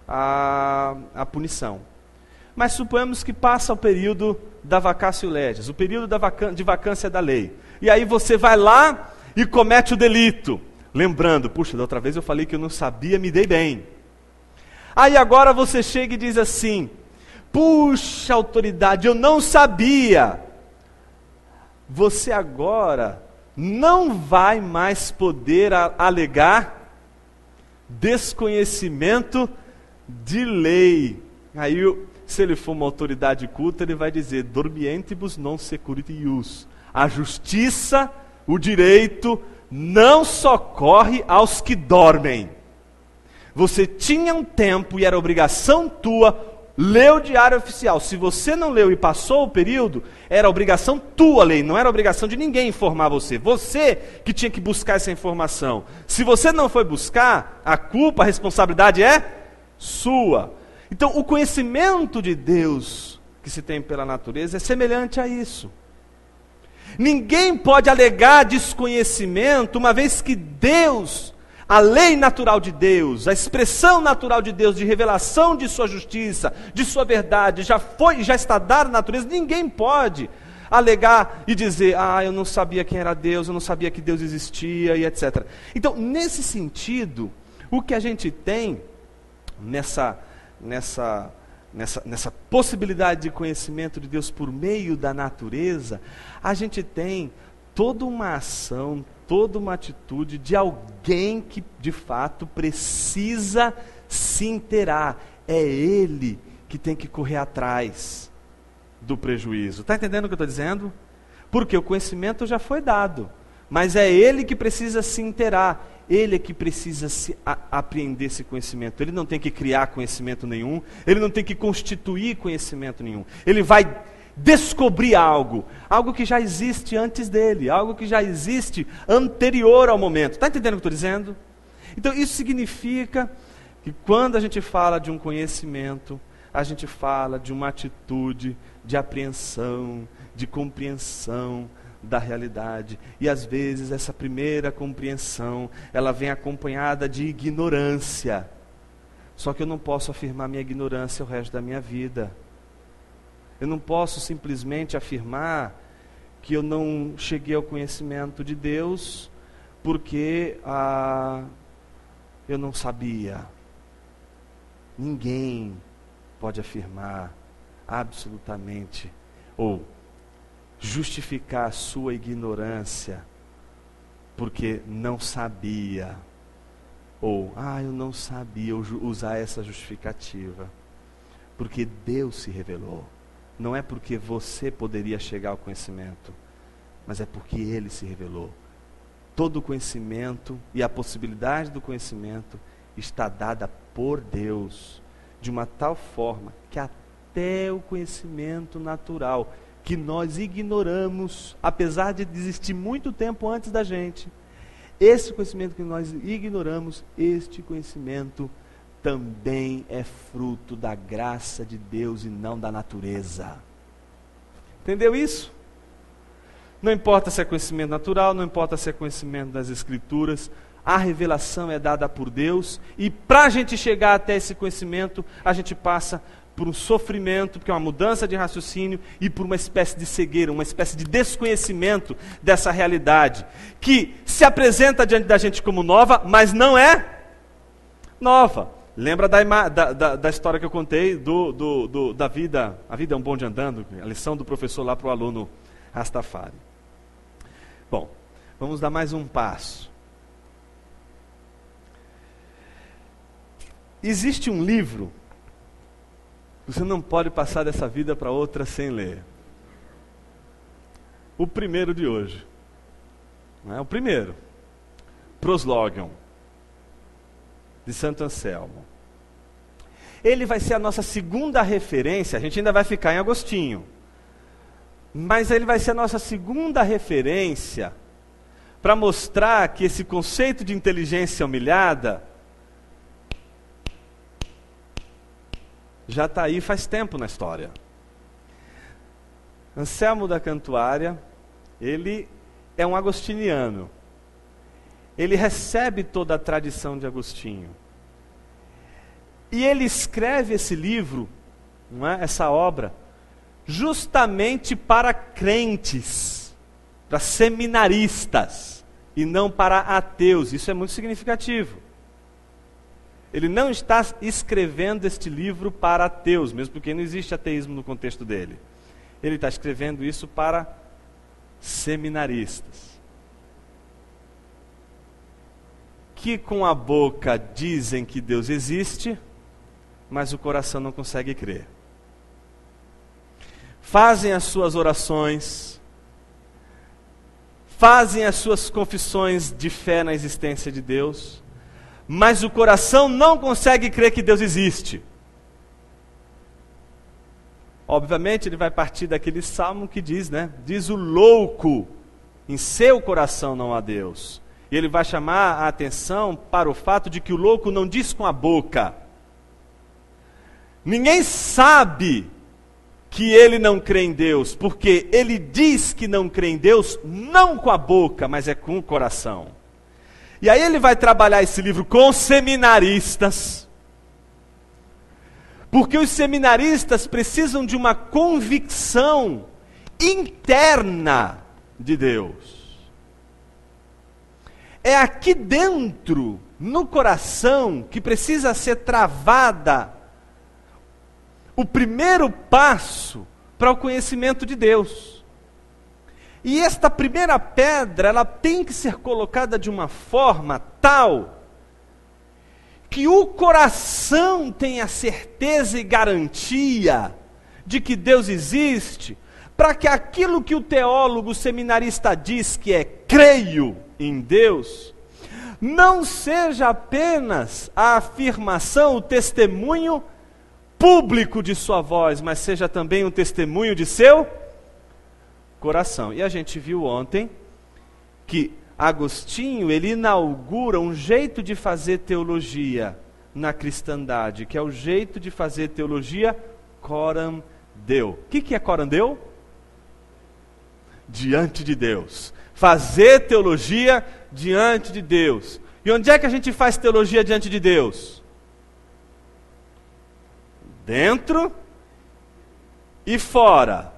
a punição. Mas suponhamos que passa o período da vacatio legis, o período de vacância da lei. E aí você vai lá e comete o delito. Lembrando, puxa, da outra vez eu falei que eu não sabia, me dei bem. Aí agora você chega e diz assim, puxa, autoridade, eu não sabia. Você agora não vai mais poder alegar desconhecimento de lei. Aí se ele for uma autoridade culta, ele vai dizer: dormientibus non security ius. A justiça, o direito, não socorre aos que dormem. Você tinha um tempo e era obrigação tua ler o diário oficial. Se você não leu e passou o período, era obrigação tua ler, não era obrigação de ninguém informar você. Você que tinha que buscar essa informação. Se você não foi buscar, a culpa, a responsabilidade é sua. Então, o conhecimento de Deus que se tem pela natureza é semelhante a isso. Ninguém pode alegar desconhecimento, uma vez que Deus, a lei natural de Deus, a expressão natural de Deus, de revelação de sua justiça, de sua verdade, já está dada na natureza. Ninguém pode alegar e dizer: eu não sabia quem era Deus, eu não sabia que Deus existia, e etc. Então, nesse sentido, o que a gente tem nessa possibilidade de conhecimento de Deus por meio da natureza, a gente tem toda uma ação, toda uma atitude de alguém que de fato precisa se inteirar. É ele que tem que correr atrás do prejuízo. Está entendendo o que eu estou dizendo? Porque o conhecimento já foi dado, mas é ele que precisa se inteirar. Ele é que precisa apreender esse conhecimento. Ele não tem que criar conhecimento nenhum, ele não tem que constituir conhecimento nenhum. Ele vai descobrir algo que já existe antes dele, algo que já existe anterior ao momento. Está entendendo o que eu estou dizendo? Então isso significa que quando a gente fala de um conhecimento, a gente fala de uma atitude de apreensão, de compreensão da realidade. E às vezes essa primeira compreensão, ela vem acompanhada de ignorância. Só que eu não posso afirmar minha ignorância o resto da minha vida. Eu não posso simplesmente afirmar que eu não cheguei ao conhecimento de Deus porque eu não sabia. Ninguém pode afirmar absolutamente ou justificar a sua ignorância porque não sabia, ou eu não sabia, ou usar essa justificativa, porque Deus se revelou. Não é porque você poderia chegar ao conhecimento, mas é porque Ele se revelou. Todo o conhecimento e a possibilidade do conhecimento está dada por Deus, de uma tal forma que até o conhecimento natural, que nós ignoramos, apesar de existir muito tempo antes da gente, esse conhecimento que nós ignoramos, este conhecimento também é fruto da graça de Deus e não da natureza. Entendeu isso? Não importa se é conhecimento natural, não importa se é conhecimento das Escrituras, a revelação é dada por Deus, e para a gente chegar até esse conhecimento, a gente passa por um sofrimento, porque é uma mudança de raciocínio, e por uma espécie de cegueira, uma espécie de desconhecimento dessa realidade, que se apresenta diante da gente como nova, mas não é nova. Lembra da história que eu contei da vida? A vida é um bonde andando, a lição do professor lá para o aluno Rastafari. Bom, vamos dar mais um passo. Existe um livro, você não pode passar dessa vida para outra sem ler. O primeiro de hoje. Não é o primeiro. Proslogion, de Santo Anselmo. Ele vai ser a nossa segunda referência, a gente ainda vai ficar em Agostinho, mas ele vai ser a nossa segunda referência para mostrar que esse conceito de inteligência humilhada já está aí faz tempo na história. Anselmo da Cantuária, ele é um agostiniano. Ele recebe toda a tradição de Agostinho. E ele escreve esse livro, não é? Essa obra, justamente para crentes, para seminaristas, e não para ateus. Isso é muito significativo. Ele não está escrevendo este livro para ateus, mesmo porque não existe ateísmo no contexto dele. Ele está escrevendo isso para seminaristas, que com a boca dizem que Deus existe, mas o coração não consegue crer. fazem as suas orações, fazem as suas confissões de fé na existência de Deus, mas o coração não consegue crer que Deus existe. Obviamente ele vai partir daquele salmo que diz, né? Diz o louco, em seu coração não há Deus. E ele vai chamar a atenção para o fato de que o louco não diz com a boca. Ninguém sabe que ele não crê em Deus, porque ele diz que não crê em Deus, não com a boca, mas é com o coração. E aí ele vai trabalhar esse livro com seminaristas, porque os seminaristas precisam de uma convicção interna de Deus. É aqui dentro, no coração, que precisa ser travada o primeiro passo para o conhecimento de Deus. E esta primeira pedra, ela tem que ser colocada de uma forma tal que o coração tenha certeza e garantia de que Deus existe, para que aquilo que o teólogo seminarista diz que é creio em Deus, não seja apenas a afirmação, o testemunho público de sua voz, mas seja também um testemunho de seu coração. E a gente viu ontem que Agostinho, ele inaugura um jeito de fazer teologia na cristandade, que é o jeito de fazer teologia coram Deo. O que é coram Deo? Diante de Deus. Fazer teologia diante de Deus. E onde é que a gente faz teologia diante de Deus? Dentro e fora.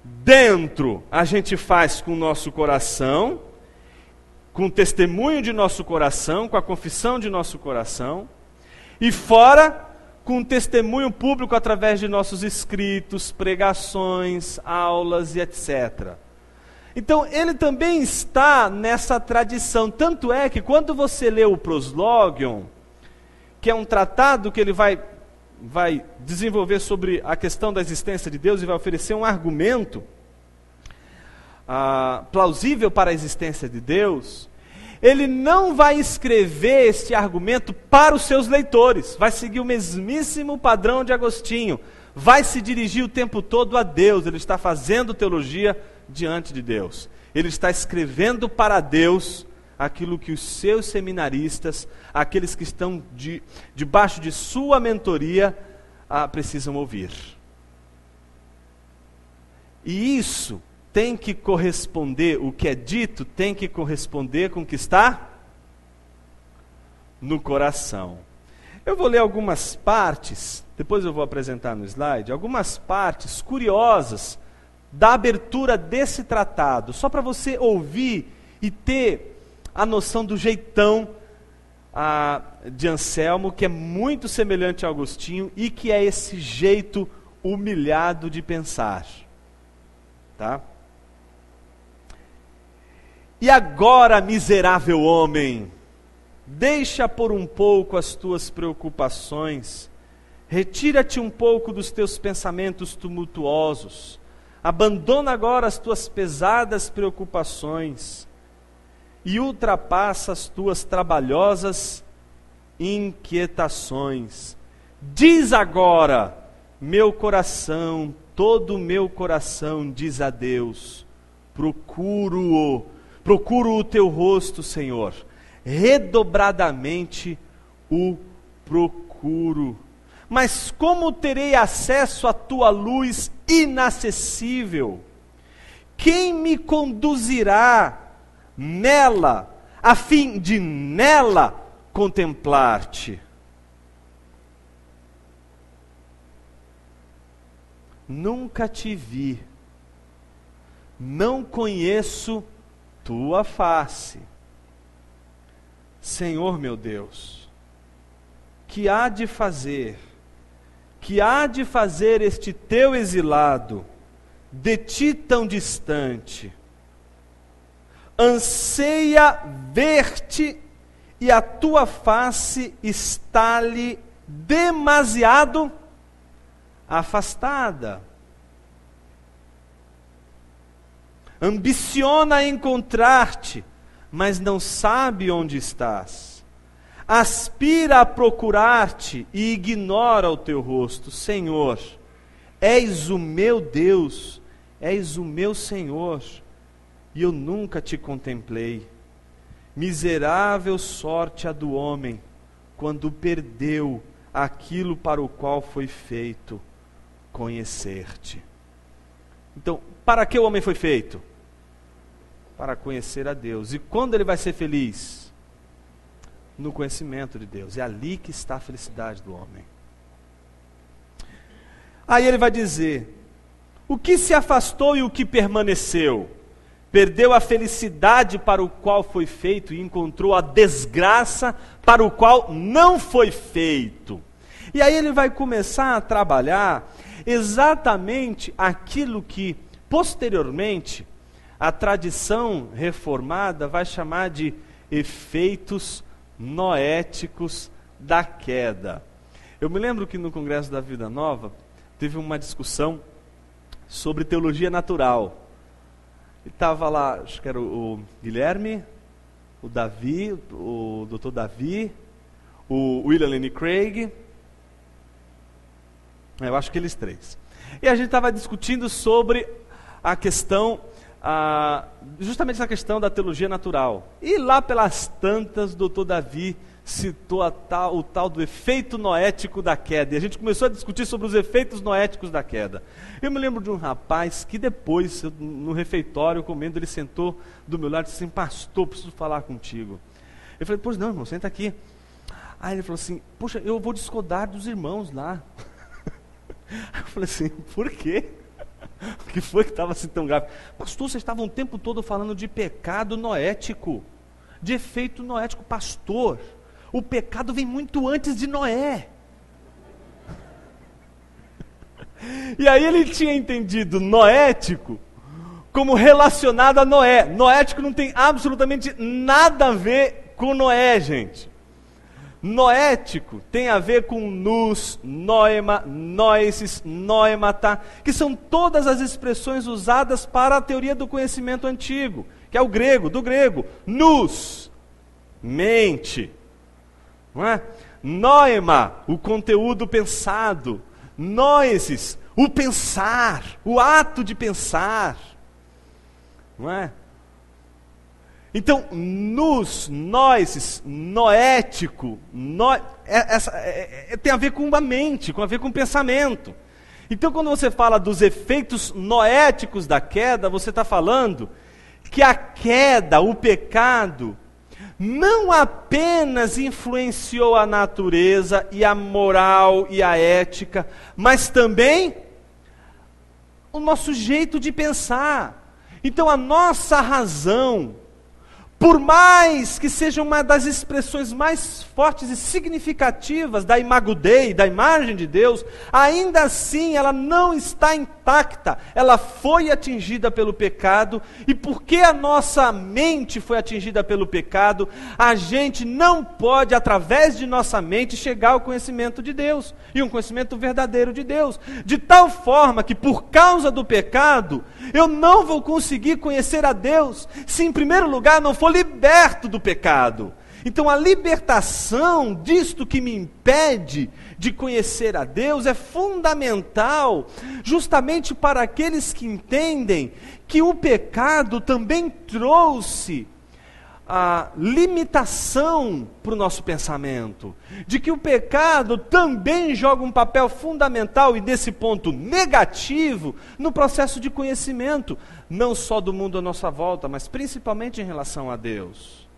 Dentro a gente faz com o nosso coração, com o testemunho de nosso coração, com a confissão de nosso coração, e fora, com o testemunho público através de nossos escritos, pregações, aulas e etc. Então, ele também está nessa tradição, tanto é que quando você lê o Proslogion, que é um tratado que ele vai desenvolver sobre a questão da existência de Deus e vai oferecer um argumento plausível para a existência de Deus, ele não vai escrever este argumento para os seus leitores, vai seguir o mesmíssimo padrão de Agostinho, vai se dirigir o tempo todo a Deus, ele está fazendo teologia diante de Deus, ele está escrevendo para Deus aquilo que os seus seminaristas, aqueles que estão debaixo de sua mentoria, precisam ouvir. E isso tem que corresponder, o que é dito tem que corresponder com o que está no coração. Eu vou ler algumas partes, depois eu vou apresentar no slide, algumas partes curiosas da abertura desse tratado, só para você ouvir e ter a noção do jeitão de Anselmo, que é muito semelhante a Agostinho e que é esse jeito humilhado de pensar. Tá? E agora, miserável homem, deixa por um pouco as tuas preocupações, retira-te um pouco dos teus pensamentos tumultuosos, abandona agora as tuas pesadas preocupações e ultrapassa as tuas trabalhosas inquietações. Diz agora, meu coração, todo o meu coração diz a Deus, procuro o teu rosto, Senhor, redobradamente o procuro. Mas como terei acesso à tua luz inacessível? Quem me conduzirá nela, a fim de nela contemplar-te? Nunca te vi, não conheço tua face. Senhor meu Deus, que há de fazer este teu exilado, de ti tão distante? Anseia ver-te e a tua face está-lhe demasiado afastada. ambiciona encontrar-te, mas não sabe onde estás. Aspira a procurar-te e ignora o teu rosto. Senhor, és o meu Deus, és o meu Senhor, e eu nunca te contemplei. Miserável sorte a do homem, quando perdeu aquilo para o qual foi feito, conhecer-te. Então, para que o homem foi feito? Para conhecer a Deus. E quando ele vai ser feliz? No conhecimento de Deus. É ali que está a felicidade do homem. Aí ele vai dizer: o que se afastou e o que permaneceu? Perdeu a felicidade para o qual foi feito e encontrou a desgraça para o qual não foi feito. E aí ele vai começar a trabalhar exatamente aquilo que, posteriormente, a tradição reformada vai chamar de efeitos noéticos da queda. Eu me lembro que no Congresso da Vida Nova teve uma discussão sobre teologia natural. E estava lá, acho que era o Guilherme, o Davi, o Dr. Davi, o William Lane Craig, eu acho que eles três. E a gente estava discutindo sobre a questão, justamente essa questão da teologia natural. E lá pelas tantas, o Dr. Davi citou o tal do efeito noético da queda. E a gente começou a discutir sobre os efeitos noéticos da queda. Eu me lembro de um rapaz que depois, no refeitório, comendo, ele sentou do meu lado e disse assim: pastor, preciso falar contigo. Eu falei: pois não, irmão, senta aqui. Aí ele falou assim: poxa, eu vou discordar dos irmãos lá. Aí eu falei assim: por quê? O que foi que estava assim tão grave? Pastor, vocês estavam o tempo todo falando de pecado noético, de efeito noético. Pastor, o pecado vem muito antes de Noé. E aí ele tinha entendido noético como relacionado a Noé. Noético não tem absolutamente nada a ver com Noé, gente. Noético tem a ver com nous, noema, noesis, noemata, que são todas as expressões usadas para a teoria do conhecimento antigo, que é o grego, do grego, nous, mente, não é? Noema, o conteúdo pensado, noesis, o pensar, o ato de pensar, não é? Então, nous, noesis, noético, tem a ver com a mente, com a ver com o pensamento. Então, quando você fala dos efeitos noéticos da queda, você está falando que a queda, o pecado, não apenas influenciou a natureza e a moral e a ética, mas também o nosso jeito de pensar. Então, a nossa razão, por mais que seja uma das expressões mais fortes e significativas da imago Dei, da imagem de Deus, ainda assim ela não está intacta, ela foi atingida pelo pecado, e porque a nossa mente foi atingida pelo pecado, a gente não pode, através de nossa mente, chegar ao conhecimento de Deus, e um conhecimento verdadeiro de Deus, de tal forma que por causa do pecado, eu não vou conseguir conhecer a Deus, se em primeiro lugar não for liberto do pecado. Então a libertação disto que me impede de conhecer a Deus é fundamental, justamente para aqueles que entendem que o pecado também trouxe a limitação para o nosso pensamento, de que o pecado também joga um papel fundamental e desse ponto negativo no processo de conhecimento, não só do mundo à nossa volta, mas principalmente em relação a Deus.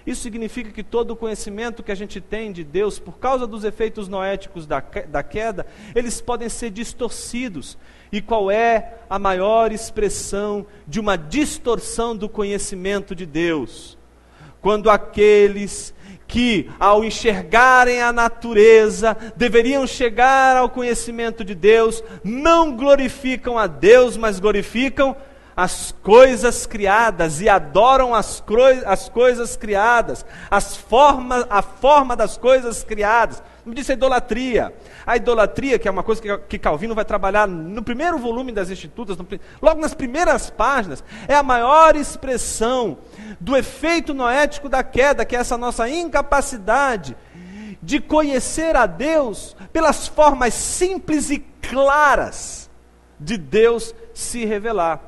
Isso significa que todo o conhecimento que a gente tem de Deus, por causa dos efeitos noéticos da queda, eles podem ser distorcidos. E qual é a maior expressão de uma distorção do conhecimento de Deus? Quando aqueles que, ao enxergarem a natureza, deveriam chegar ao conhecimento de Deus, não glorificam a Deus, mas glorificam as coisas criadas e adoram as coisas criadas, a forma das coisas criadas. Me disse a idolatria. A idolatria, que é uma coisa que Calvino vai trabalhar no primeiro volume das Institutas, logo nas primeiras páginas, é a maior expressão do efeito noético da queda, que é essa nossa incapacidade de conhecer a Deus pelas formas simples e claras de Deus se revelar.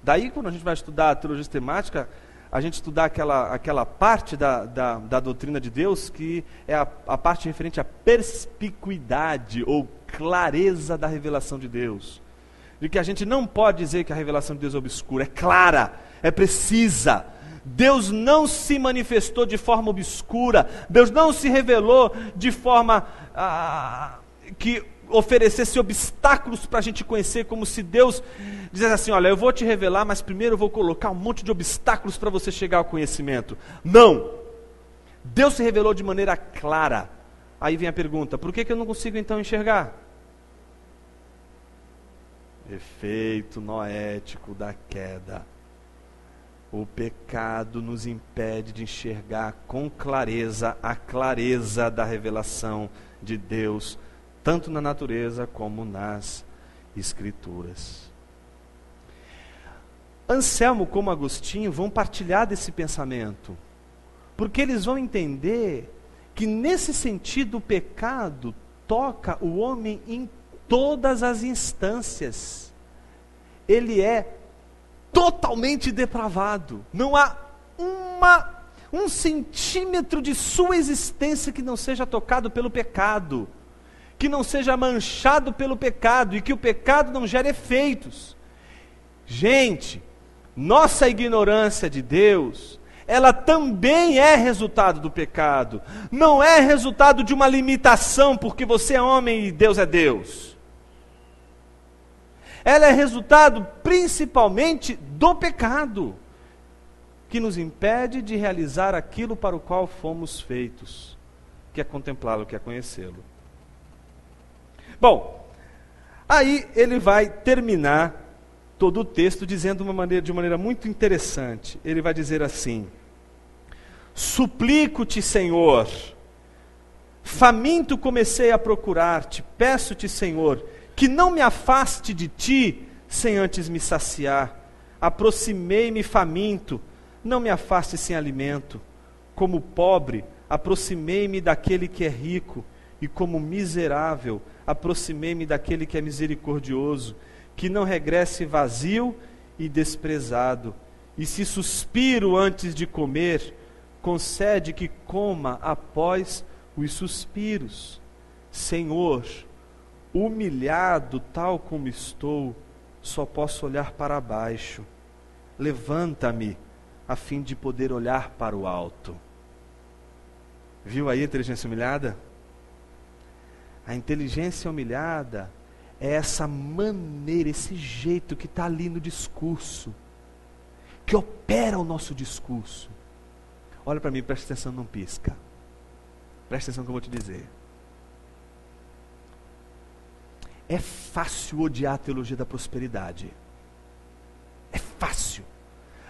Daí, quando a gente vai estudar a teologia sistemática, a gente estudar aquela parte da doutrina de Deus, que é a parte referente à perspicuidade ou clareza da revelação de Deus. De que a gente não pode dizer que a revelação de Deus é obscura, é clara, é precisa. Deus não se manifestou de forma obscura, Deus não se revelou de forma que oferecesse obstáculos para a gente conhecer, como se Deus dissesse assim: olha, eu vou te revelar, mas primeiro eu vou colocar um monte de obstáculos para você chegar ao conhecimento. Não! Deus se revelou de maneira clara. Aí vem a pergunta: por que eu não consigo então enxergar? Efeito noético da queda. O pecado nos impede de enxergar com clareza a clareza da revelação de Deus, tanto na natureza como nas Escrituras. Anselmo, como Agostinho, vão partilhar desse pensamento, porque eles vão entender que nesse sentido o pecado toca o homem em todas as instâncias. Ele é totalmente depravado. Não há um centímetro de sua existência que não seja tocado pelo pecado, que não seja manchado pelo pecado, e que o pecado não gere efeitos. Gente, nossa ignorância de Deus, ela também é resultado do pecado. Não é resultado de uma limitação, porque você é homem e Deus é Deus. Ela é resultado principalmente do pecado, que nos impede de realizar aquilo para o qual fomos feitos, que é contemplá-lo, que é conhecê-lo. Bom, aí ele vai terminar todo o texto dizendo de maneira muito interessante. Ele vai dizer assim: suplico-te, Senhor, faminto comecei a procurar-te, peço-te, Senhor, que não me afaste de ti, sem antes me saciar. Aproximei-me faminto, não me afaste sem alimento. Como pobre, aproximei-me daquele que é rico, e como miserável, aproximei-me daquele que é misericordioso, que não regresse vazio e desprezado. E se suspiro antes de comer, concede que coma após os suspiros. Senhor, humilhado tal como estou, só posso olhar para baixo. Levanta-me, a fim de poder olhar para o alto. Viu aí a inteligência humilhada? A inteligência humilhada é essa maneira, esse jeito que está ali no discurso, que opera o nosso discurso. Olha para mim, presta atenção, não pisca. Presta atenção no que eu vou te dizer. É fácil odiar a teologia da prosperidade. É fácil.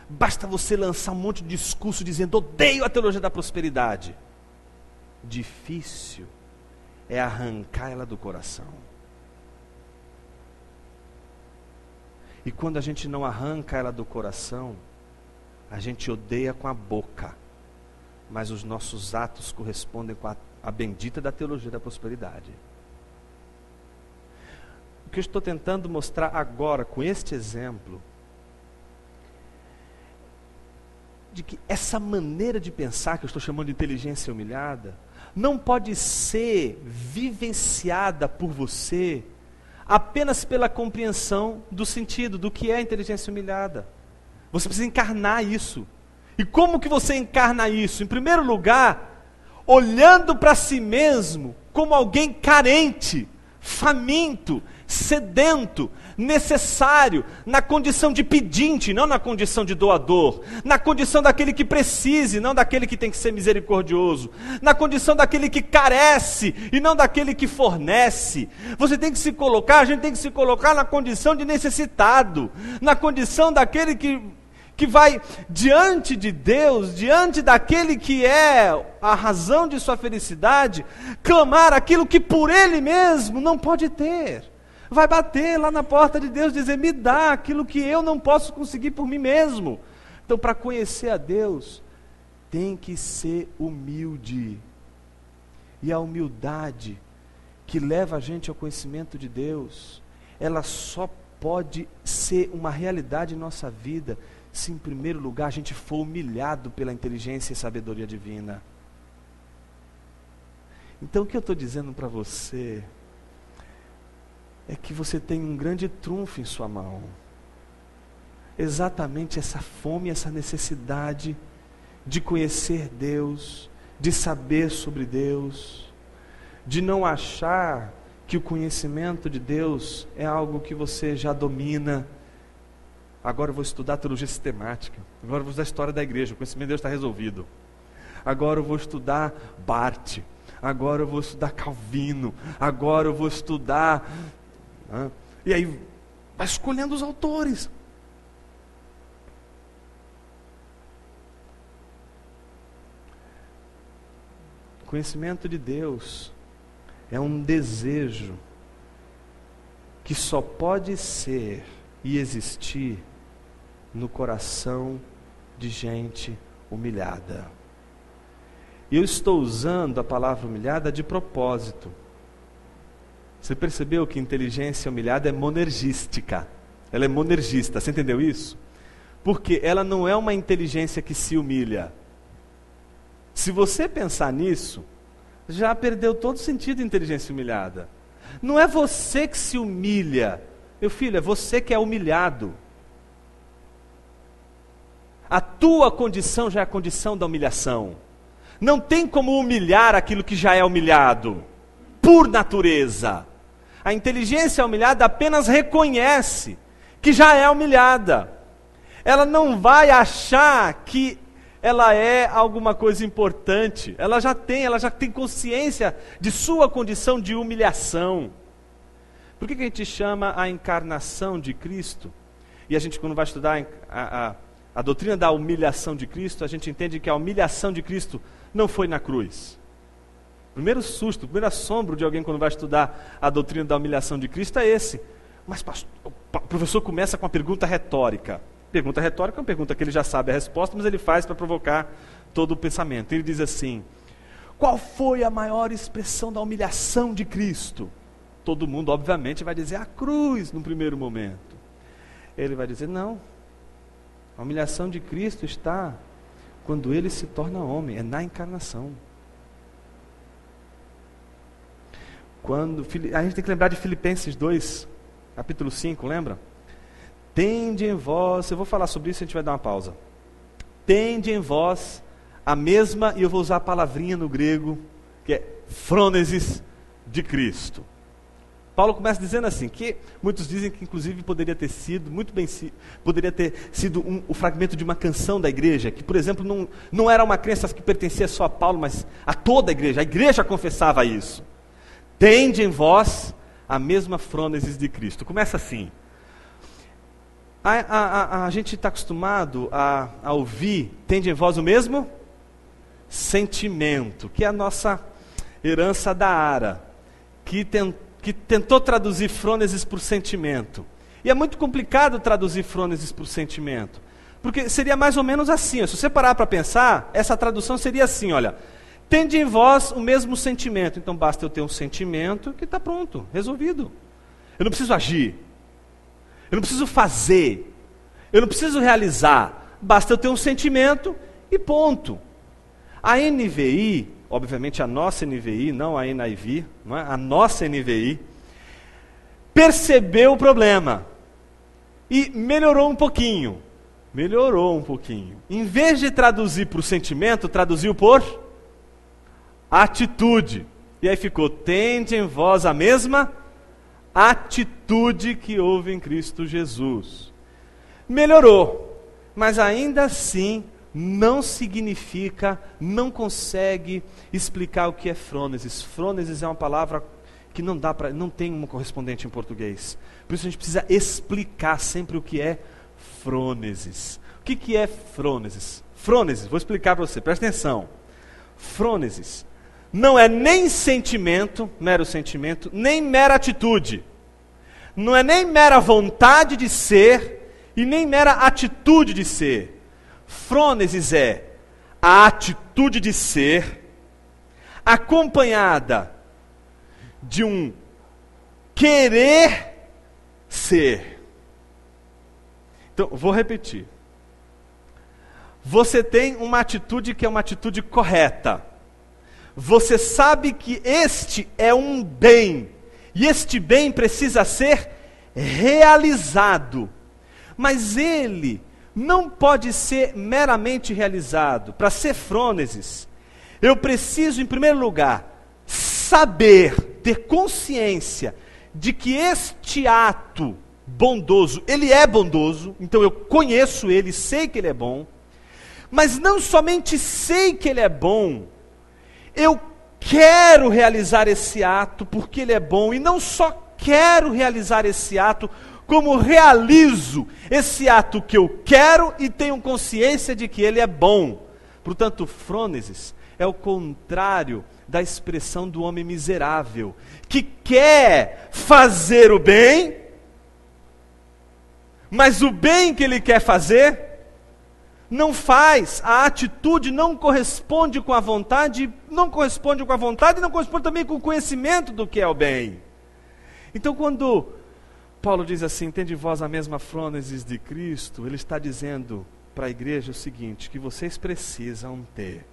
Basta você lançar um monte de discurso dizendo: odeio a teologia da prosperidade. Difícil é arrancar ela do coração. E quando a gente não arranca ela do coração, a gente odeia com a boca, mas os nossos atos correspondem com a bendita da teologia da prosperidade. O que eu estou tentando mostrar agora com este exemplo, de que essa maneira de pensar, que eu estou chamando de inteligência humilhada, não pode ser vivenciada por você apenas pela compreensão do sentido, do que é a inteligência humilhada. Você precisa encarnar isso. E como que você encarna isso? Em primeiro lugar, olhando para si mesmo como alguém carente, faminto, sedento, necessário, na condição de pedinte, não na condição de doador, na condição daquele que precise, não daquele que tem que ser misericordioso, na condição daquele que carece e não daquele que fornece. Você tem que se colocar, a gente tem que se colocar na condição de necessitado, na condição daquele que que vai diante de Deus, diante daquele que é a razão de sua felicidade, clamar aquilo que por ele mesmo não pode ter. Vai bater lá na porta de Deus, dizer: me dá aquilo que eu não posso conseguir por mim mesmo. Então, para conhecer a Deus, tem que ser humilde. E a humildade que leva a gente ao conhecimento de Deus, ela só pode ser uma realidade em nossa vida se, em primeiro lugar, a gente for humilhado pela inteligência e sabedoria divina. Então, o que eu estou dizendo para você é que você tem um grande trunfo em sua mão. Exatamente essa fome, essa necessidade de conhecer Deus, de saber sobre Deus, de não achar que o conhecimento de Deus é algo que você já domina. Agora eu vou estudar teologia sistemática, agora eu vou estudar a história da igreja, o conhecimento de Deus está resolvido. Agora eu vou estudar Barth, agora eu vou estudar Calvino, agora eu vou estudar... E aí vai escolhendo os autores. Conhecimento de Deus é um desejo que só pode ser e existir no coração de gente humilhada. E eu estou usando a palavra humilhada de propósito. Você percebeu que inteligência humilhada é monergística? Ela é monergista, você entendeu isso? Porque ela não é uma inteligência que se humilha. Se você pensar nisso, já perdeu todo o sentido de inteligência humilhada. Não é você que se humilha, meu filho, é você que é humilhado. A tua condição já é a condição da humilhação. Não tem como humilhar aquilo que já é humilhado, por natureza. A inteligência humilhada apenas reconhece que já é humilhada. Ela não vai achar que ela é alguma coisa importante. Ela já tem consciência de sua condição de humilhação. Por que a gente chama a encarnação de Cristo? E a gente, quando vai estudar a doutrina da humilhação de Cristo, a gente entende que a humilhação de Cristo não foi na cruz. O primeiro susto, o primeiro assombro de alguém quando vai estudar a doutrina da humilhação de Cristo é esse. Mas pastor, o professor começa com uma pergunta retórica. Pergunta retórica é uma pergunta que ele já sabe a resposta, mas ele faz para provocar todo o pensamento. Ele diz assim: qual foi a maior expressão da humilhação de Cristo? Todo mundo, obviamente, vai dizer a cruz no primeiro momento. Ele vai dizer: não. A humilhação de Cristo está quando ele se torna homem, é na encarnação. A gente tem que lembrar de Filipenses 2, capítulo 5, lembra? Tende em vós, eu vou falar sobre isso e a gente vai dar uma pausa. Tende em vós a mesma, e eu vou usar a palavrinha no grego, que é frônesis de Cristo. Paulo começa dizendo assim, que muitos dizem que inclusive poderia ter sido o fragmento de uma canção da igreja, que por exemplo não era uma crença que pertencia só a Paulo, mas a toda a igreja confessava isso. Tende em vós a mesma frônesis de Cristo. Começa assim. A gente está acostumado a ouvir, tende em vós o mesmo sentimento, que é a nossa herança da Ara, que tentou traduzir frônesis por sentimento. E é muito complicado traduzir frônesis por sentimento, porque seria mais ou menos assim, se você parar para pensar, essa tradução seria assim, olha, tende em vós o mesmo sentimento, então basta eu ter um sentimento que está pronto, resolvido. Eu não preciso agir, eu não preciso fazer, eu não preciso realizar, basta eu ter um sentimento e ponto. A NVI, obviamente a nossa NVI, não a NIV, não é? A nossa NVI, percebeu o problema e melhorou um pouquinho. Em vez de traduzir por sentimento, traduziu por atitude. E aí ficou, tende em vós a mesma atitude que houve em Cristo Jesus. Melhorou, mas ainda assim não significa, não consegue explicar o que é frônesis. Frônesis é uma palavra que não tem um correspondente em português. Por isso a gente precisa explicar sempre o que é frônesis. O que é frônesis? Frônesis, vou explicar para você, presta atenção. Frônesis não é nem sentimento, mero sentimento, nem mera atitude. Não é nem mera vontade de ser e nem mera atitude de ser. Frônesis é a atitude de ser acompanhada de um querer ser. Então, vou repetir. Você tem uma atitude que é uma atitude correta. Você sabe que este é um bem, e este bem precisa ser realizado. Mas ele não pode ser meramente realizado. Para ser frônesis, eu preciso, em primeiro lugar, saber, ter consciência de que este ato bondoso, ele é bondoso, então eu conheço ele, sei que ele é bom, mas não somente sei que ele é bom, eu quero realizar esse ato porque ele é bom, e não só quero realizar esse ato, como realizo esse ato que eu quero e tenho consciência de que ele é bom. Portanto, frônesis é o contrário da expressão do homem miserável, que quer fazer o bem, mas o bem que ele quer fazer não faz, a atitude não corresponde com a vontade, não corresponde também com o conhecimento do que é o bem. Então, quando Paulo diz assim, tende vós a mesma frônesis de Cristo, ele está dizendo para a igreja o seguinte, que vocês precisam ter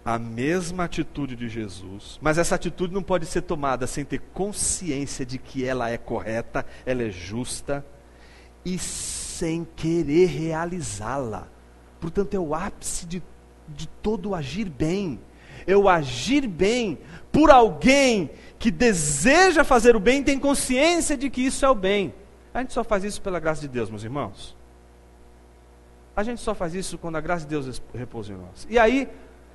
a mesma atitude de Jesus, mas essa atitude não pode ser tomada sem ter consciência de que ela é correta, ela é justa, e sem querer realizá-la. Portanto, é o ápice de todo o agir bem. É o agir bem por alguém que deseja fazer o bem e tem consciência de que isso é o bem. A gente só faz isso pela graça de Deus, meus irmãos. A gente só faz isso quando a graça de Deus repousa em nós. E aí,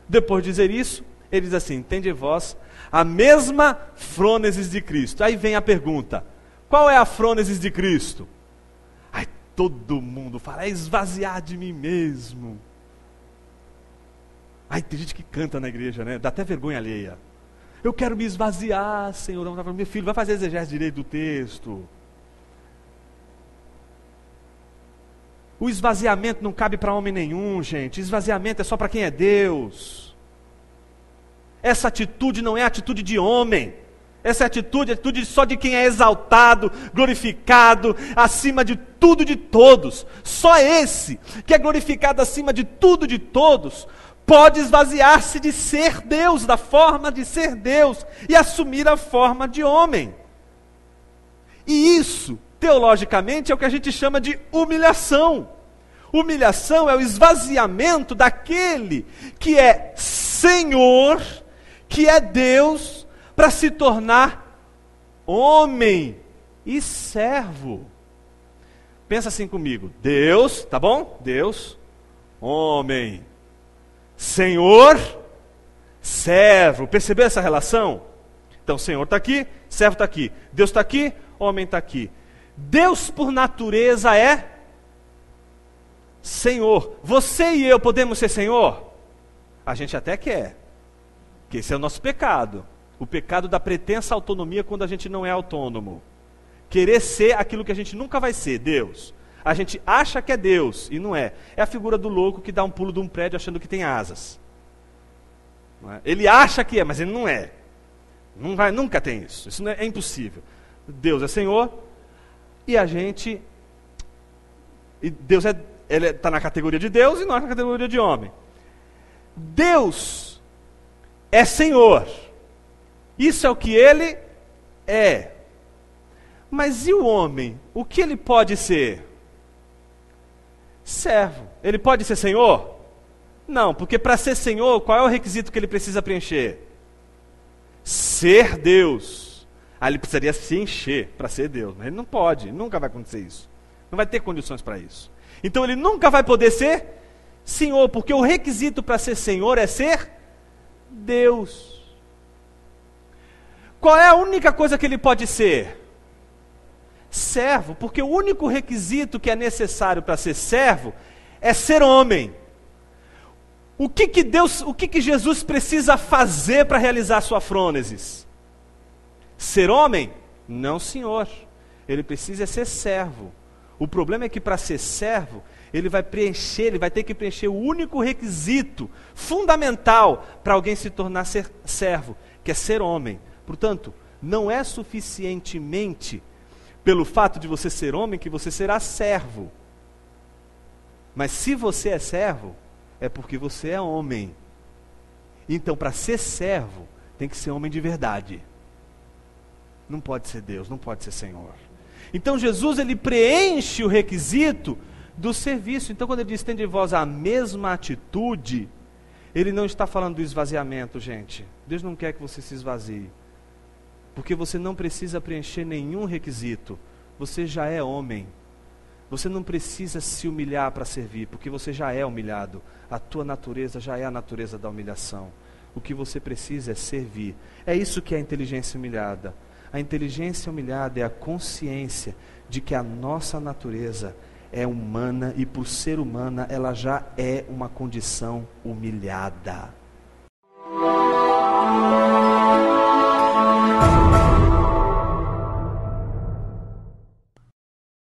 depois de dizer isso, ele diz assim, tende vós a mesma frônesis de Cristo. Aí vem a pergunta, qual é a frônesis de Cristo? Aí todo mundo fala, é esvaziar de mim mesmo. Aí tem gente que canta na igreja, né? Dá até vergonha alheia. Eu quero me esvaziar, Senhor. Meu filho, vai fazer exegese direito do texto. O esvaziamento não cabe para homem nenhum, gente. Esvaziamento é só para quem é Deus. Essa atitude não é atitude de homem. Essa atitude só de quem é exaltado, glorificado, acima de tudo e de todos. Só esse, que é glorificado acima de tudo e de todos, pode esvaziar-se de ser Deus, da forma de ser Deus, e assumir a forma de homem. E isso, teologicamente, é o que a gente chama de humilhação. Humilhação é o esvaziamento daquele que é Senhor, que é Deus, para se tornar homem e servo. Pensa assim comigo, Deus, tá bom? Deus, homem, Senhor, servo. Percebeu essa relação? Então, Senhor está aqui, servo está aqui. Deus está aqui, homem está aqui. Deus, por natureza, é Senhor. Você e eu podemos ser Senhor? A gente até quer, porque esse é o nosso pecado. O pecado da pretensa autonomia quando a gente não é autônomo. Querer ser aquilo que a gente nunca vai ser, Deus. A gente acha que é Deus, e não é. É a figura do louco que dá um pulo de um prédio achando que tem asas. Não é? Ele acha que é, mas ele não é. Não vai, nunca tem isso. Isso não é impossível. Deus é Senhor, e a gente... E Deus ele está na categoria de Deus, e nós na categoria de homem. Deus é Senhor. Isso é o que ele é. Mas e o homem? O que ele pode ser? Servo. Ele pode ser Senhor? Não, porque para ser Senhor, qual é o requisito que ele precisa preencher? Ser Deus. Aí ele precisaria se encher para ser Deus, mas ele não pode, nunca vai acontecer isso. Não vai ter condições para isso. Então ele nunca vai poder ser Senhor, porque o requisito para ser Senhor é ser Deus. Qual é a única coisa que ele pode ser? Servo, porque o único requisito que é necessário para ser servo é ser homem. O que Jesus precisa fazer para realizar a sua frônesis? Ser homem? Não, senhor. Ele precisa ser servo. O problema é que para ser servo, ele vai ter que preencher o único requisito fundamental para alguém se tornar servo, que é ser homem. Portanto, não é suficientemente pelo fato de você ser homem que você será servo. Mas se você é servo, é porque você é homem. Então, para ser servo, tem que ser homem de verdade. Não pode ser Deus, não pode ser Senhor. Então Jesus, ele preenche o requisito do serviço. Então quando ele diz, tende em vós a mesma atitude, ele não está falando do esvaziamento, gente. Deus não quer que você se esvazie. Porque você não precisa preencher nenhum requisito. Você já é homem. Você não precisa se humilhar para servir, porque você já é humilhado. A tua natureza já é a natureza da humilhação. O que você precisa é servir. É isso que é a inteligência humilhada. A inteligência humilhada é a consciência de que a nossa natureza é humana e por ser humana ela já é uma condição humilhada.